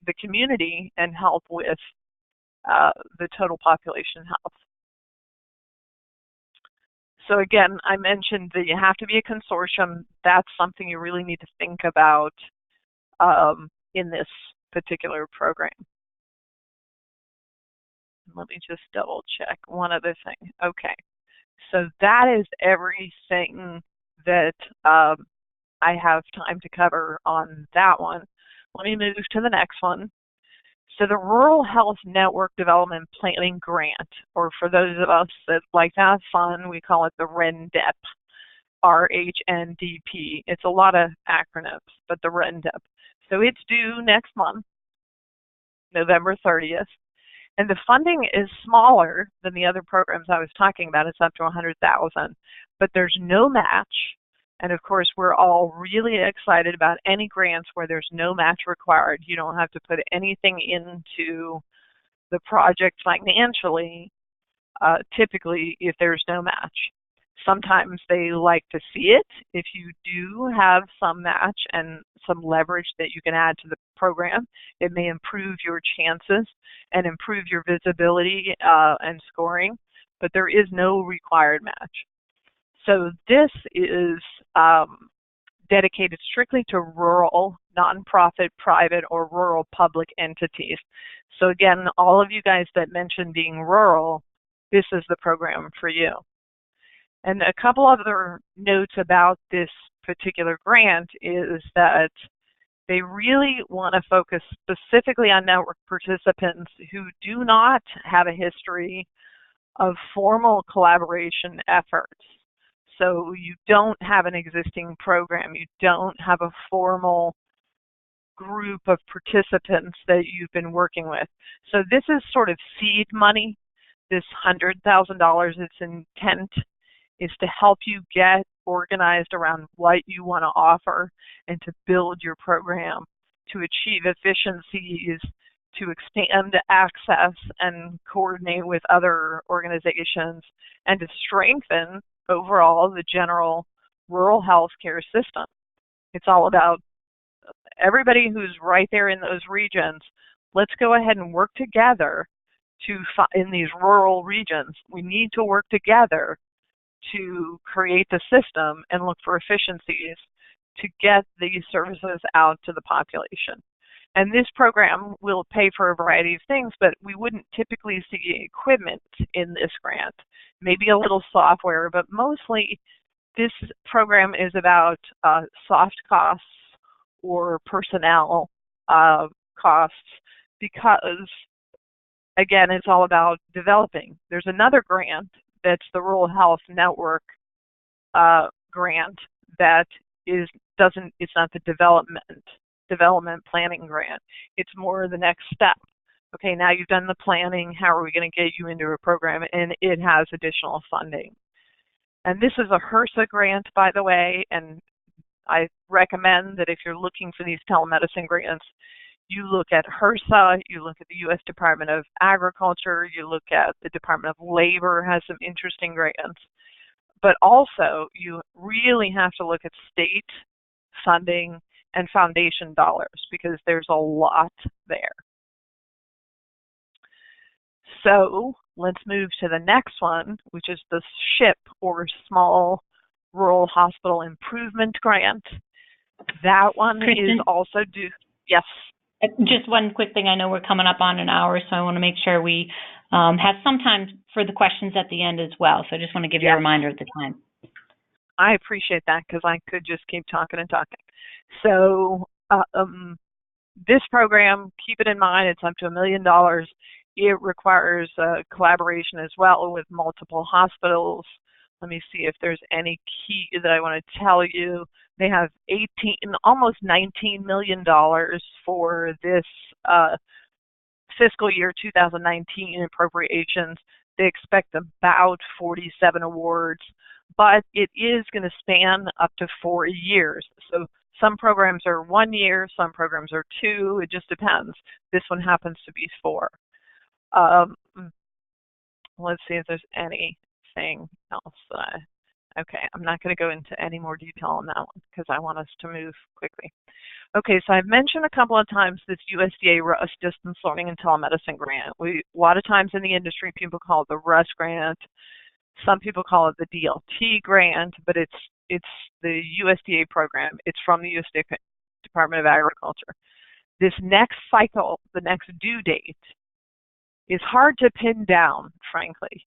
C: the community and help with the total population health. So again, I mentioned that you have to be a consortium. That's something you really need to think about in this particular program. Let me just double check one other thing. Okay, so that is everything that I have time to cover on that one. Let me move to the next one. So the Rural Health Network Development Planning Grant, or for those of us that like to have fun, we call it the RHNDEP, RHNDP. It's a lot of acronyms, but the RHNDEP. So it's due next month, November 30th. And the funding is smaller than the other programs I was talking about. It's up to $100,000, but there's no match. And of course, we're all really excited about any grants where there's no match required. You don't have to put anything into the project financially, typically, if there's no match. Sometimes they like to see it. If you do have some match and some leverage that you can add to the program, it may improve your chances and improve your visibility and scoring, but there is no required match. So this is dedicated strictly to rural, nonprofit, private, or rural public entities. So again, all of you guys that mentioned being rural, this is the program for you. And a couple other notes about this particular grant is that they really want to focus specifically on network participants who do not have a history of formal collaboration efforts. So you don't have an existing program, you don't have a formal group of participants that you've been working with. So this is sort of seed money. This $100,000, its intent is to help you get organized around what you want to offer and to build your program, to achieve efficiencies, to expand access and coordinate with other organizations, and to strengthen overall the general rural healthcare system. It's all about everybody who's right there in those regions. Let's go ahead and work together in these rural regions. We need to work together to create the system and look for efficiencies to get these services out to the population. And this program will pay for a variety of things, but we wouldn't typically see equipment in this grant. Maybe a little software, but mostly this program is about soft costs or personnel costs, because, again, it's all about developing. There's another grant that's the Rural Health Network grant that it's not the development planning grant. It's more the next step. Okay, now you've done the planning, how are we going to get you into a program? And it has additional funding. And this is a HRSA grant, by the way, and I recommend that if you're looking for these telemedicine grants, you look at HRSA, you look at the U.S. Department of Agriculture, you look at the Department of Labor has some interesting grants. But also, you really have to look at state funding and foundation dollars, because there's a lot there. So let's move to the next one, which is the SHIP, or Small Rural Hospital Improvement Grant. That one
A: Kristen?
C: is also due. Yes.
A: Just one quick thing. I know we're coming up on an hour, so I want to make sure we have some time for the questions at the end as well. So I just want to give you a reminder at the time.
C: I appreciate that, because I could just keep talking and talking. So this program, keep it in mind, it's up to $1 million. It requires collaboration as well with multiple hospitals. Let me see if there's any key that I want to tell you. They have almost $19 million for this fiscal year 2019 appropriations. They expect about 47 awards, but it is going to span up to 4 years. So some programs are 1 year, some programs are 2. It just depends. This one happens to be 4. Let's see if there's anything else that okay, I'm not going to go into any more detail on that one because I want us to move quickly. Okay, so I've mentioned a couple of times this USDA RUS Distance Learning and Telemedicine Grant. A lot of times in the industry, people call it the RUS grant. Some people call it the DLT grant, but it's the USDA program. It's from the USDA Department of Agriculture. This next cycle, the next due date, is hard to pin down, frankly.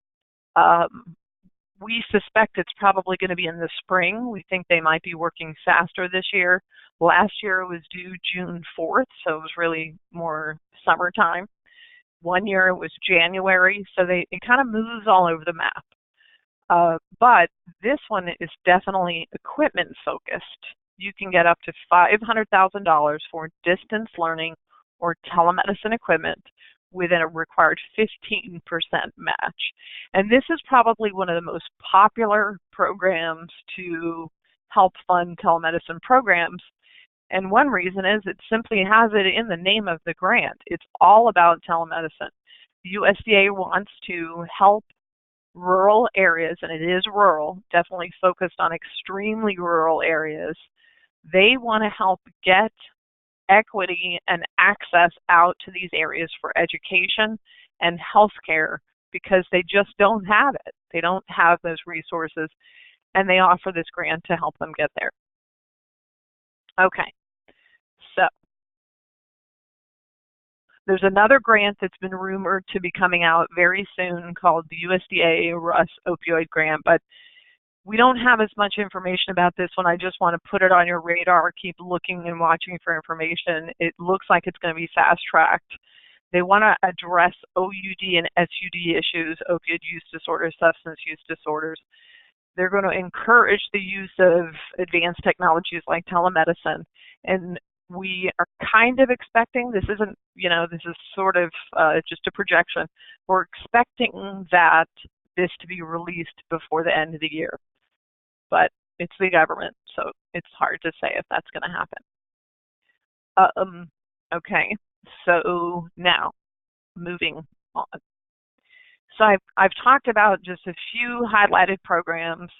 C: We suspect it's probably going to be in the spring. We think they might be working faster this year. Last year it was due June 4th, so it was really more summertime. 1 year it was January, so it kind of moves all over the map. But this one is definitely equipment focused. You can get up to $500,000 for distance learning or telemedicine equipment within a required 15% match. And this is probably one of the most popular programs to help fund telemedicine programs. And one reason is it simply has it in the name of the grant. It's all about telemedicine. The USDA wants to help rural areas, and it is rural, definitely focused on extremely rural areas. They want to help get equity and access out to these areas for education and healthcare, because they just don't have it. They don't have those resources, and they offer this grant to help them get there. Okay, so there's another grant that's been rumored to be coming out very soon called the USDA RUS Opioid Grant, but we don't have as much information about this one. I just want to put it on your radar. Keep looking and watching for information. It looks like it's going to be fast-tracked. They want to address OUD and SUD issues, opioid use disorders, substance use disorders. They're going to encourage the use of advanced technologies like telemedicine. And we are kind of expecting, this isn't, this is sort of just a projection. We're expecting that this to be released before the end of the year. But it's the government, so it's hard to say if that's going to happen. Okay, so now moving on. So I've talked about just a few highlighted programs.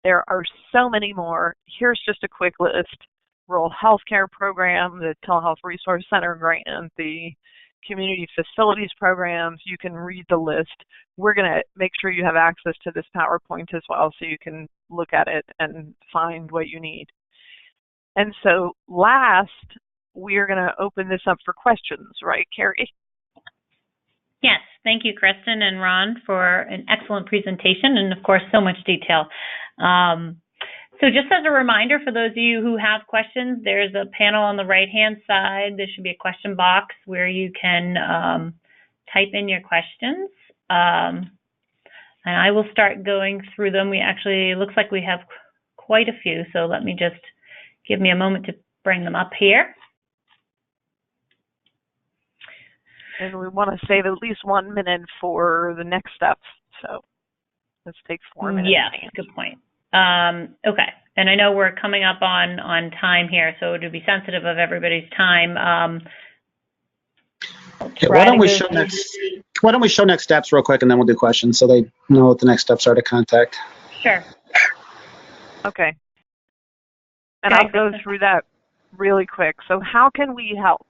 C: There are so many more. Here's just a quick list. Rural Healthcare Program, the Telehealth Resource Center grant, the community facilities programs. You can read the list. We're going to make sure you have access to this PowerPoint as well so you can look at it and find what you need. And so last, we're going to open this up for questions, right, Carrie?
A: Yes, thank you, Kristen and Ron, for an excellent presentation and, of course, so much detail. So just as a reminder for those of you who have questions, there's a panel on the right-hand side. There should be a question box where you can type in your questions. And I will start going through them. We actually, it looks like we have quite a few, so let me just give me a moment to bring them up here.
C: And we want to save at least 1 minute for the next steps. So let's take 4 minutes.
A: Yes, good point. Okay, and I know we're coming up on time here, so to be sensitive of everybody's time,
B: why don't we show next steps real quick, and then we'll do questions so they know what the next steps are to contact.
A: Sure.
C: Okay. And I'll go through that really quick. So how can we help?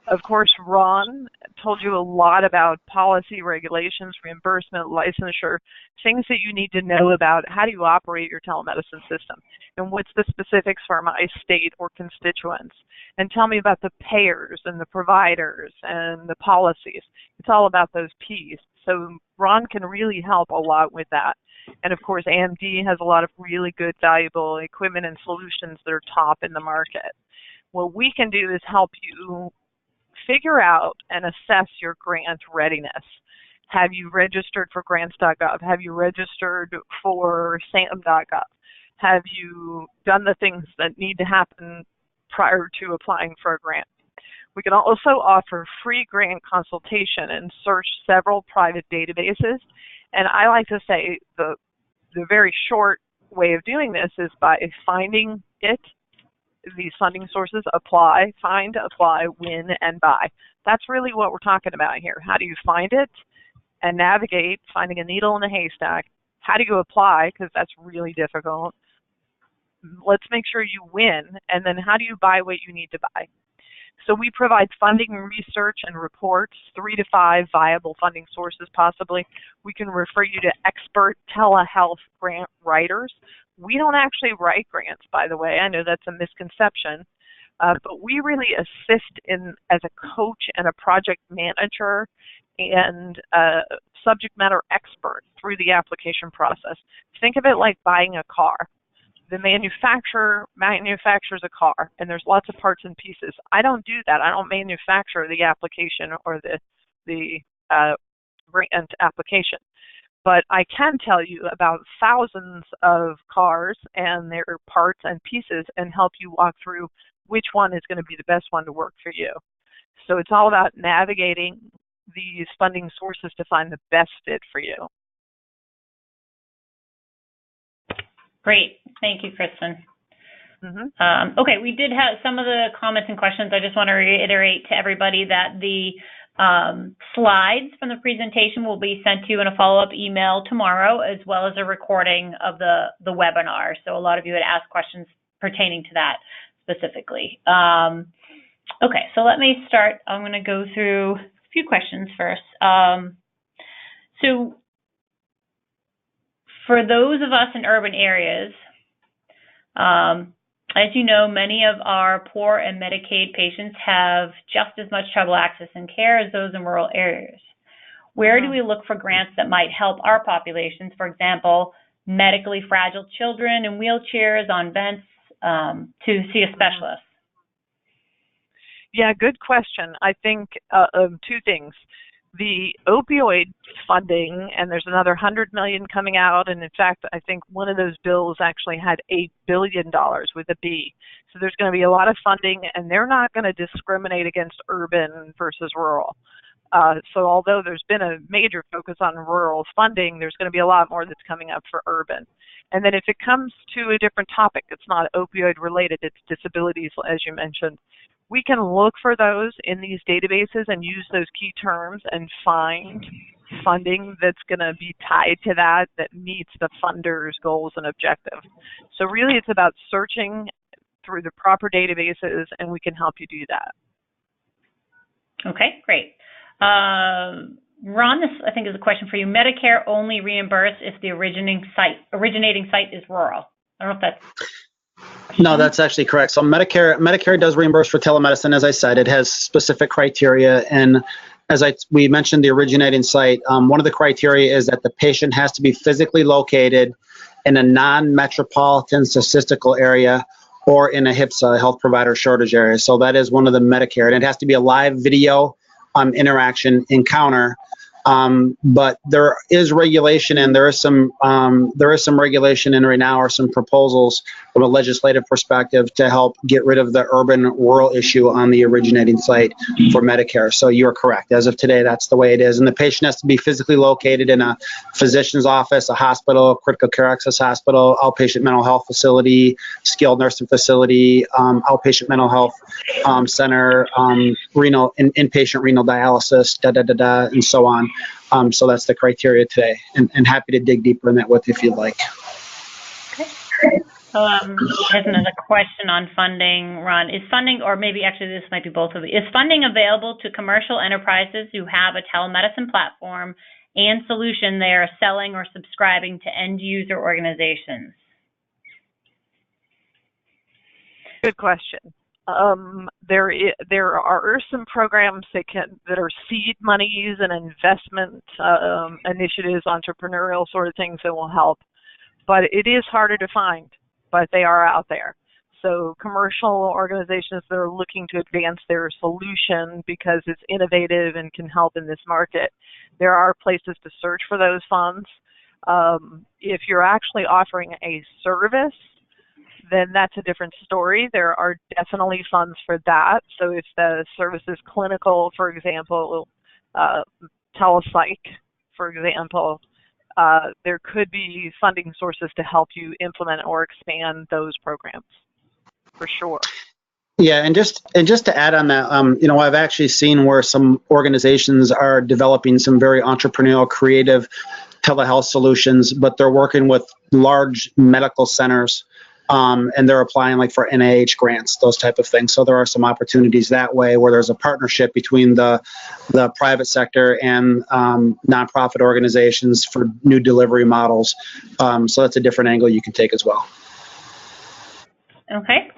C: Of course, Ron told you a lot about policy, regulations, reimbursement, licensure, things that you need to know about how do you operate your telemedicine system and what's the specifics for my state or constituents. And tell me about the payers and the providers and the policies. It's all about those P's. So Ron can really help a lot with that. And of course, AMD has a lot of really good, valuable equipment and solutions that are top in the market. What we can do is help you figure out and assess your grant readiness. Have you registered for grants.gov? Have you registered for sam.gov? Have you done the things that need to happen prior to applying for a grant? We can also offer free grant consultation and search several private databases. And I like to say the very short way of doing this is by finding these funding sources, apply, find, apply, win, and buy. That's really what we're talking about here. How do you find it and navigate, finding a needle in a haystack? How do you apply? Because that's really difficult. Let's make sure you win. And then how do you buy what you need to buy? So we provide funding, research, and reports, 3 to 5 viable funding sources possibly. We can refer you to expert telehealth grant writers. We don't actually write grants, by the way. I know that's a misconception. But we really assist as a coach and a project manager and a subject matter expert through the application process. Think of it like buying a car. The manufacturer manufactures a car, and there's lots of parts and pieces. I don't do that. I don't manufacture the application or the grant application. But I can tell you about thousands of cars and their parts and pieces and help you walk through which one is going to be the best one to work for you. So it's all about navigating these funding sources to find the best fit for you.
A: Great. Thank you, Kristen.
C: Mm-hmm.
A: Okay, we did have some of the comments and questions. I just want to reiterate to everybody that the slides from the presentation will be sent to you in a follow-up email tomorrow, as well as a recording of the webinar. So a lot of you had asked questions pertaining to that specifically. Okay, so let me start. I'm going to go through a few questions first. So for those of us in urban areas, as you know, many of our poor and Medicaid patients have just as much trouble accessing care as those in rural areas. Where do we look for grants that might help our populations, for example, medically fragile children in wheelchairs, on vents, to see a specialist?
C: Yeah, good question. I think two things. The opioid funding, and there's another $100 million coming out, and in fact, I think one of those bills actually had $8 billion with a B. So there's going to be a lot of funding, and they're not going to discriminate against urban versus rural. So although there's been a major focus on rural funding, there's going to be a lot more that's coming up for urban. And then if it comes to a different topic, it's not opioid related, it's disabilities, as you mentioned. We can look for those in these databases and use those key terms and find funding that's going to be tied to that meets the funder's goals and objectives. So really it's about searching through the proper databases, and we can help you do that.
A: Okay, great. Ron, this I think is a question for you. Medicare only reimburse if the originating site is rural. I don't know if that's...
B: No, that's actually correct. So Medicare does reimburse for telemedicine. As I said, it has specific criteria, and as we mentioned, the originating site. One of the criteria is that the patient has to be physically located in a non-metropolitan statistical area or in a HIPSA, health provider shortage area. So that is one of the Medicare, and it has to be a live video interaction encounter. But there is regulation, and there is some regulation in right now, or some proposals from a legislative perspective to help get rid of the urban-rural issue on the originating site for Medicare. So you're correct. As of today, that's the way it is. And the patient has to be physically located in a physician's office, a hospital, critical care access hospital, outpatient mental health facility, skilled nursing facility, outpatient mental health center, renal, inpatient renal dialysis, and so on. So that's the criteria today, and happy to dig deeper in that with you if you'd like.
A: Okay. Here's another question on funding, Ron. Is funding, or maybe actually this might be both of you, is funding available to commercial enterprises who have a telemedicine platform and solution they are selling or subscribing to end user organizations?
C: Good question. There are some programs that are seed monies and investment initiatives, entrepreneurial sort of things that will help, but it is harder to find, but they are out there. So commercial organizations that are looking to advance their solution because it's innovative and can help in this market, there are places to search for those funds. If you're actually offering a service, then that's a different story. There are definitely funds for that. So if the service is clinical, for example, telepsych, for example, there could be funding sources to help you implement or expand those programs, for sure.
B: Yeah, and just to add on that, I've actually seen where some organizations are developing some very entrepreneurial, creative telehealth solutions, but they're working with large medical centers. And they're applying like for NIH grants, those type of things. So there are some opportunities that way where there's a partnership between the private sector and nonprofit organizations for new delivery models. So that's a different angle you can take as well.
A: Okay.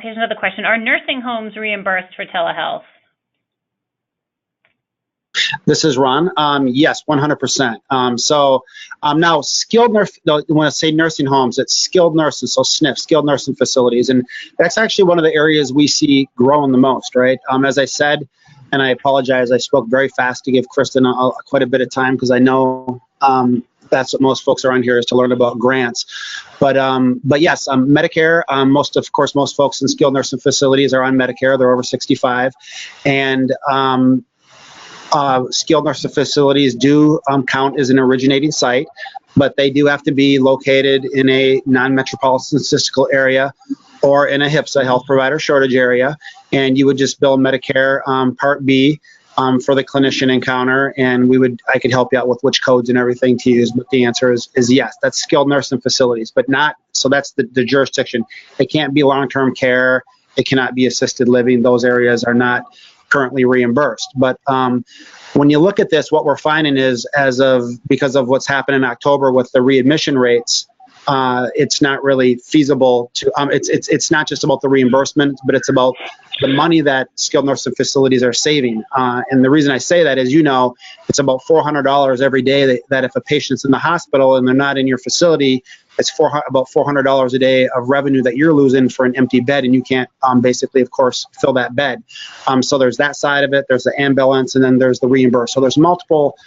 A: Here's another question. Are nursing homes reimbursed for telehealth?
B: This is Ron. Yes, 100%. So now skilled nurse, when I say nursing homes, it's skilled nurses, so SNF, skilled nursing facilities. And that's actually one of the areas we see growing the most, right? As I said, and I apologize, I spoke very fast to give Kristen quite a bit of time because I know that's what most folks are on here is to learn about grants. But yes, Medicare, most folks in skilled nursing facilities are on Medicare. They're over 65. And skilled nursing facilities do count as an originating site, but they do have to be located in a non-metropolitan statistical area or in a HIPSA, health provider shortage area, and you would just bill Medicare Part B for the clinician encounter, and I could help you out with which codes and everything to use, but the answer is yes, that's skilled nursing facilities, but not, so that's the jurisdiction. It can't be long-term care, it cannot be assisted living, those areas are not currently reimbursed. But when you look at this, what we're finding is because of what's happened in October with the readmission rates, it's not really feasible to, it's not just about the reimbursement, but it's about the money that skilled nursing facilities are saving. And the reason I say that is, it's about $400 every day that if a patient's in the hospital and they're not in your facility, it's about $400 a day of revenue that you're losing for an empty bed, and you can't basically, of course, fill that bed. So there's that side of it, there's the ambulance, and then there's the reimburse. So there's multiple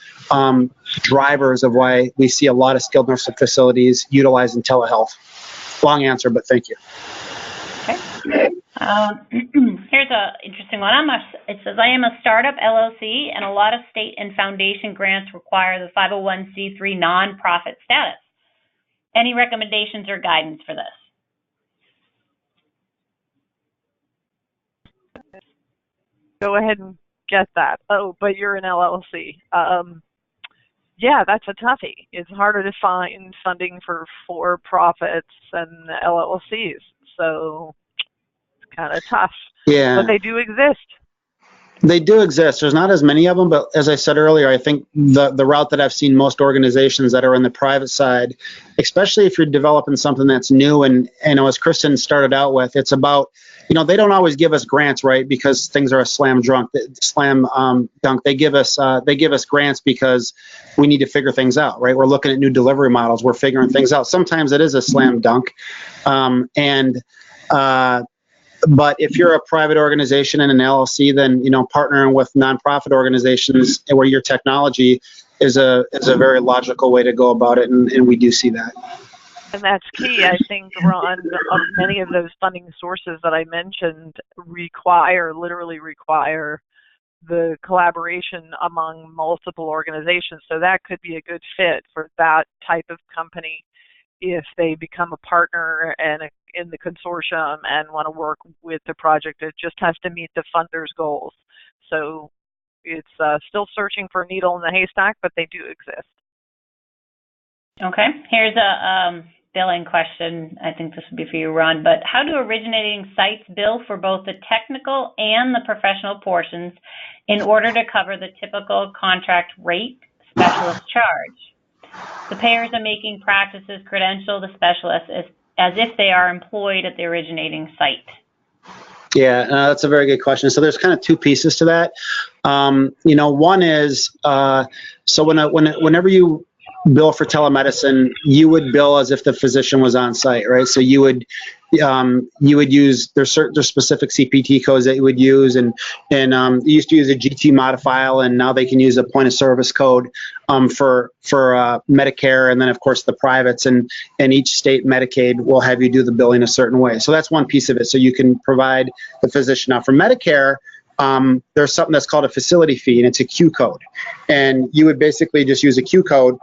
B: drivers of why we see a lot of skilled nursing facilities utilizing telehealth. Long answer, but thank you.
A: Okay. Here's an interesting one. It says, I am a startup LLC, and a lot of state and foundation grants require the 501c3 nonprofit status. Any recommendations or guidance for this?
C: Go ahead and get that. Oh, but you're an LLC. Yeah, that's a toughie. It's harder to find funding for for-profits and LLCs, so it's kind of tough.
B: Yeah.
C: But they do exist.
B: They do exist. There's not as many of them, but as I said earlier, I think the route that I've seen most organizations that are in the private side, especially if you're developing something that's new, and as Kristen started out with, it's about, they don't always give us grants, right? Because things are a slam dunk. They give us grants because we need to figure things out, right? We're looking at new delivery models. We're figuring things out. Sometimes it is a slam dunk, but if you're a private organization and an LLC, then partnering with nonprofit organizations where your technology is a very logical way to go about it, and we do see that.
C: And that's key. I think, Ron, many of those funding sources that I mentioned literally require the collaboration among multiple organizations. So that could be a good fit for that type of company if they become a partner in the consortium and want to work with the project. It just has to meet the funder's goals. So it's still searching for a needle in the haystack, but they do exist.
A: Okay, here's a billing question. I think this would be for you, Ron, but how do originating sites bill for both the technical and the professional portions in order to cover the typical contract rate specialist charge? The payers are making practices credential the specialists as if they are employed at the originating site.
B: Yeah, that's a very good question. So there's kind of two pieces to that. One is, so whenever you bill for telemedicine, you would bill as if the physician was on site, right? So you would use, there's specific CPT codes that you would use, and you used to use a GT mod file, and now they can use a point of service code for Medicare, and then of course the privates, and each state Medicaid will have you do the billing a certain way. So that's one piece of it. So you can provide the physician. Now for Medicare, there's something that's called a facility fee, and it's a Q code, and you would basically just use a Q code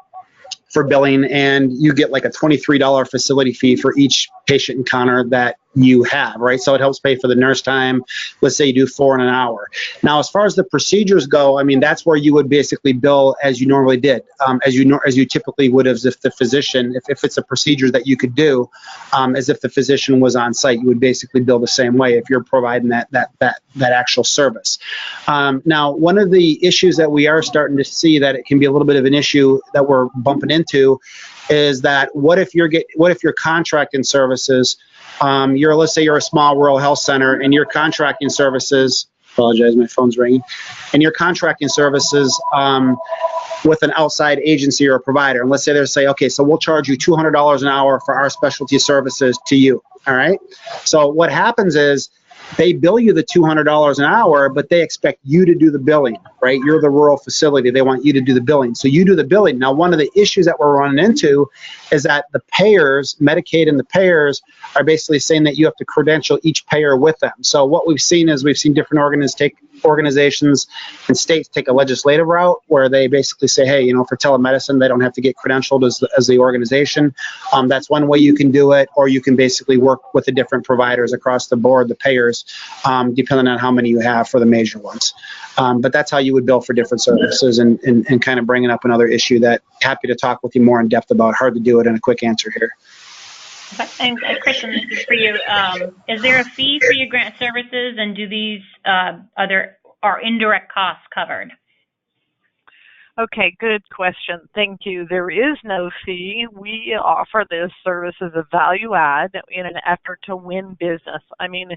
B: for billing, and you get like a $23 facility fee for each patient encounter that you have, right? So it helps pay for the nurse time. Let's say you do 4 in an hour. Now, as far as the procedures go, I mean, that's where you would basically bill as you normally did, as you typically would as if the physician, if it's a procedure that you could do, as if the physician was on site, you would basically bill the same way if you're providing that actual service. Now, one of the issues that we are starting to see that it can be a little bit of an issue that we're bumping into is that what if you're contracting services, let's say you're a small rural health center and you're contracting services, apologize, my phone's ringing, and you're contracting services with an outside agency or a provider. And let's say they say, okay, so we'll charge you $200 an hour for our specialty services to you, all right? So what happens is they bill you the $200 an hour, but they expect you to do the billing, right? You're the rural facility. They want you to do the billing. So you do the billing. Now, one of the issues that we're running into is that the payers, Medicaid and the payers, are basically saying that you have to credential each payer with them. So what we've seen is different organizations and states take a legislative route where they basically say, hey, for telemedicine, they don't have to get credentialed as the organization. That's one way you can do it, or you can basically work with the different providers across the board, the payers, depending on how many you have for the major ones. But that's how you would bill for different services, and kind of bringing up another issue that happy to talk with you more in depth about. Hard to do it in a quick answer here.
A: And Kristen, this is for you. Is there a fee for your grant services, and do these are indirect costs covered?
C: Okay, good question. Thank you. There is no fee. We offer this service as a value add in an effort to win business. I mean,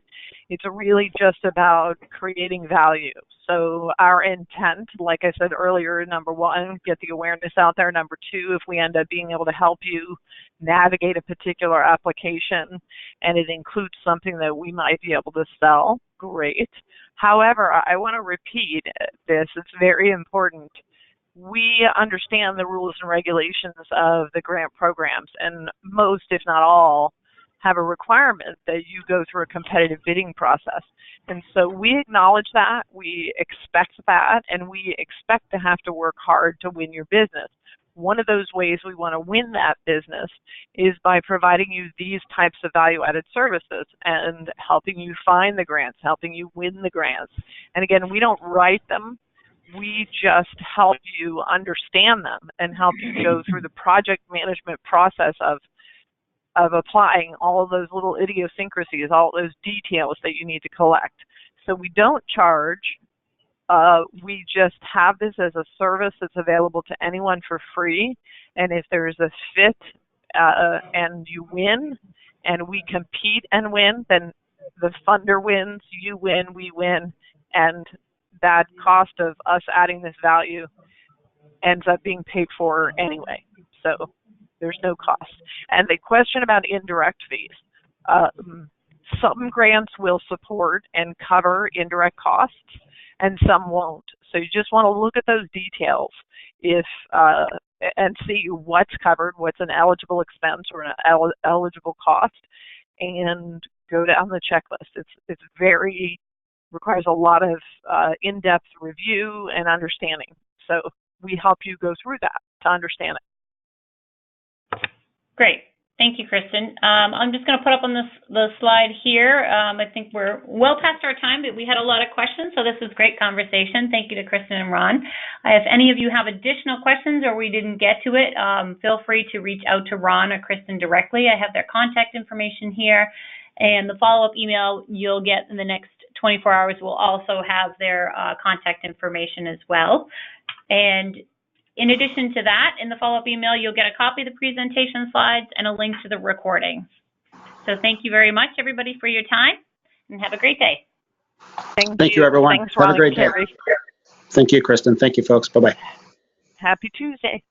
C: it's really just about creating value. So our intent, like I said earlier, number one, get the awareness out there. Number two, if we end up being able to help you navigate a particular application and it includes something that we might be able to sell, great. However, I want to repeat this. It's very important. We understand the rules and regulations of the grant programs, and most, if not all, have a requirement that you go through a competitive bidding process. And so we acknowledge that, we expect that, and we expect to have to work hard to win your business. One of those ways we want to win that business is by providing you these types of value-added services and helping you find the grants, helping you win the grants. And again, we don't write them. We just help you understand them and help you go through the project management process of applying all of those little idiosyncrasies, all those details that you need to collect. So we don't charge We just have this as a service that's available to anyone for free. And if there's a fit and you win, and we compete and win, then the funder wins, you win, we win, and that cost of us adding this value ends up being paid for anyway. So there's no cost. And the question about indirect fees. Some grants will support and cover indirect costs, and some won't. So you just want to look at those details and see what's covered, what's an eligible expense or an eligible cost, and go down the checklist. It's very requires a lot of in-depth review and understanding. So we help you go through that to understand it.
A: Great. Thank you, Kristen. I'm just going to put up on the slide here. I think we're well past our time, but we had a lot of questions, so this is great conversation. Thank you to Kristen and Ron. If any of you have additional questions or we didn't get to it, feel free to reach out to Ron or Kristen directly. I have their contact information here, and the follow-up email you'll get in the next 24 hours will also have their contact information as well. And in addition to that, in the follow-up email, you'll get a copy of the presentation slides and a link to the recording. So thank you very much, everybody, for your time, and have a great day.
B: Thank you, everyone.
C: Thanks,
B: have
C: Ron
B: a great day. Thank you, Kristen. Thank you, folks. Bye-bye.
C: Happy Tuesday.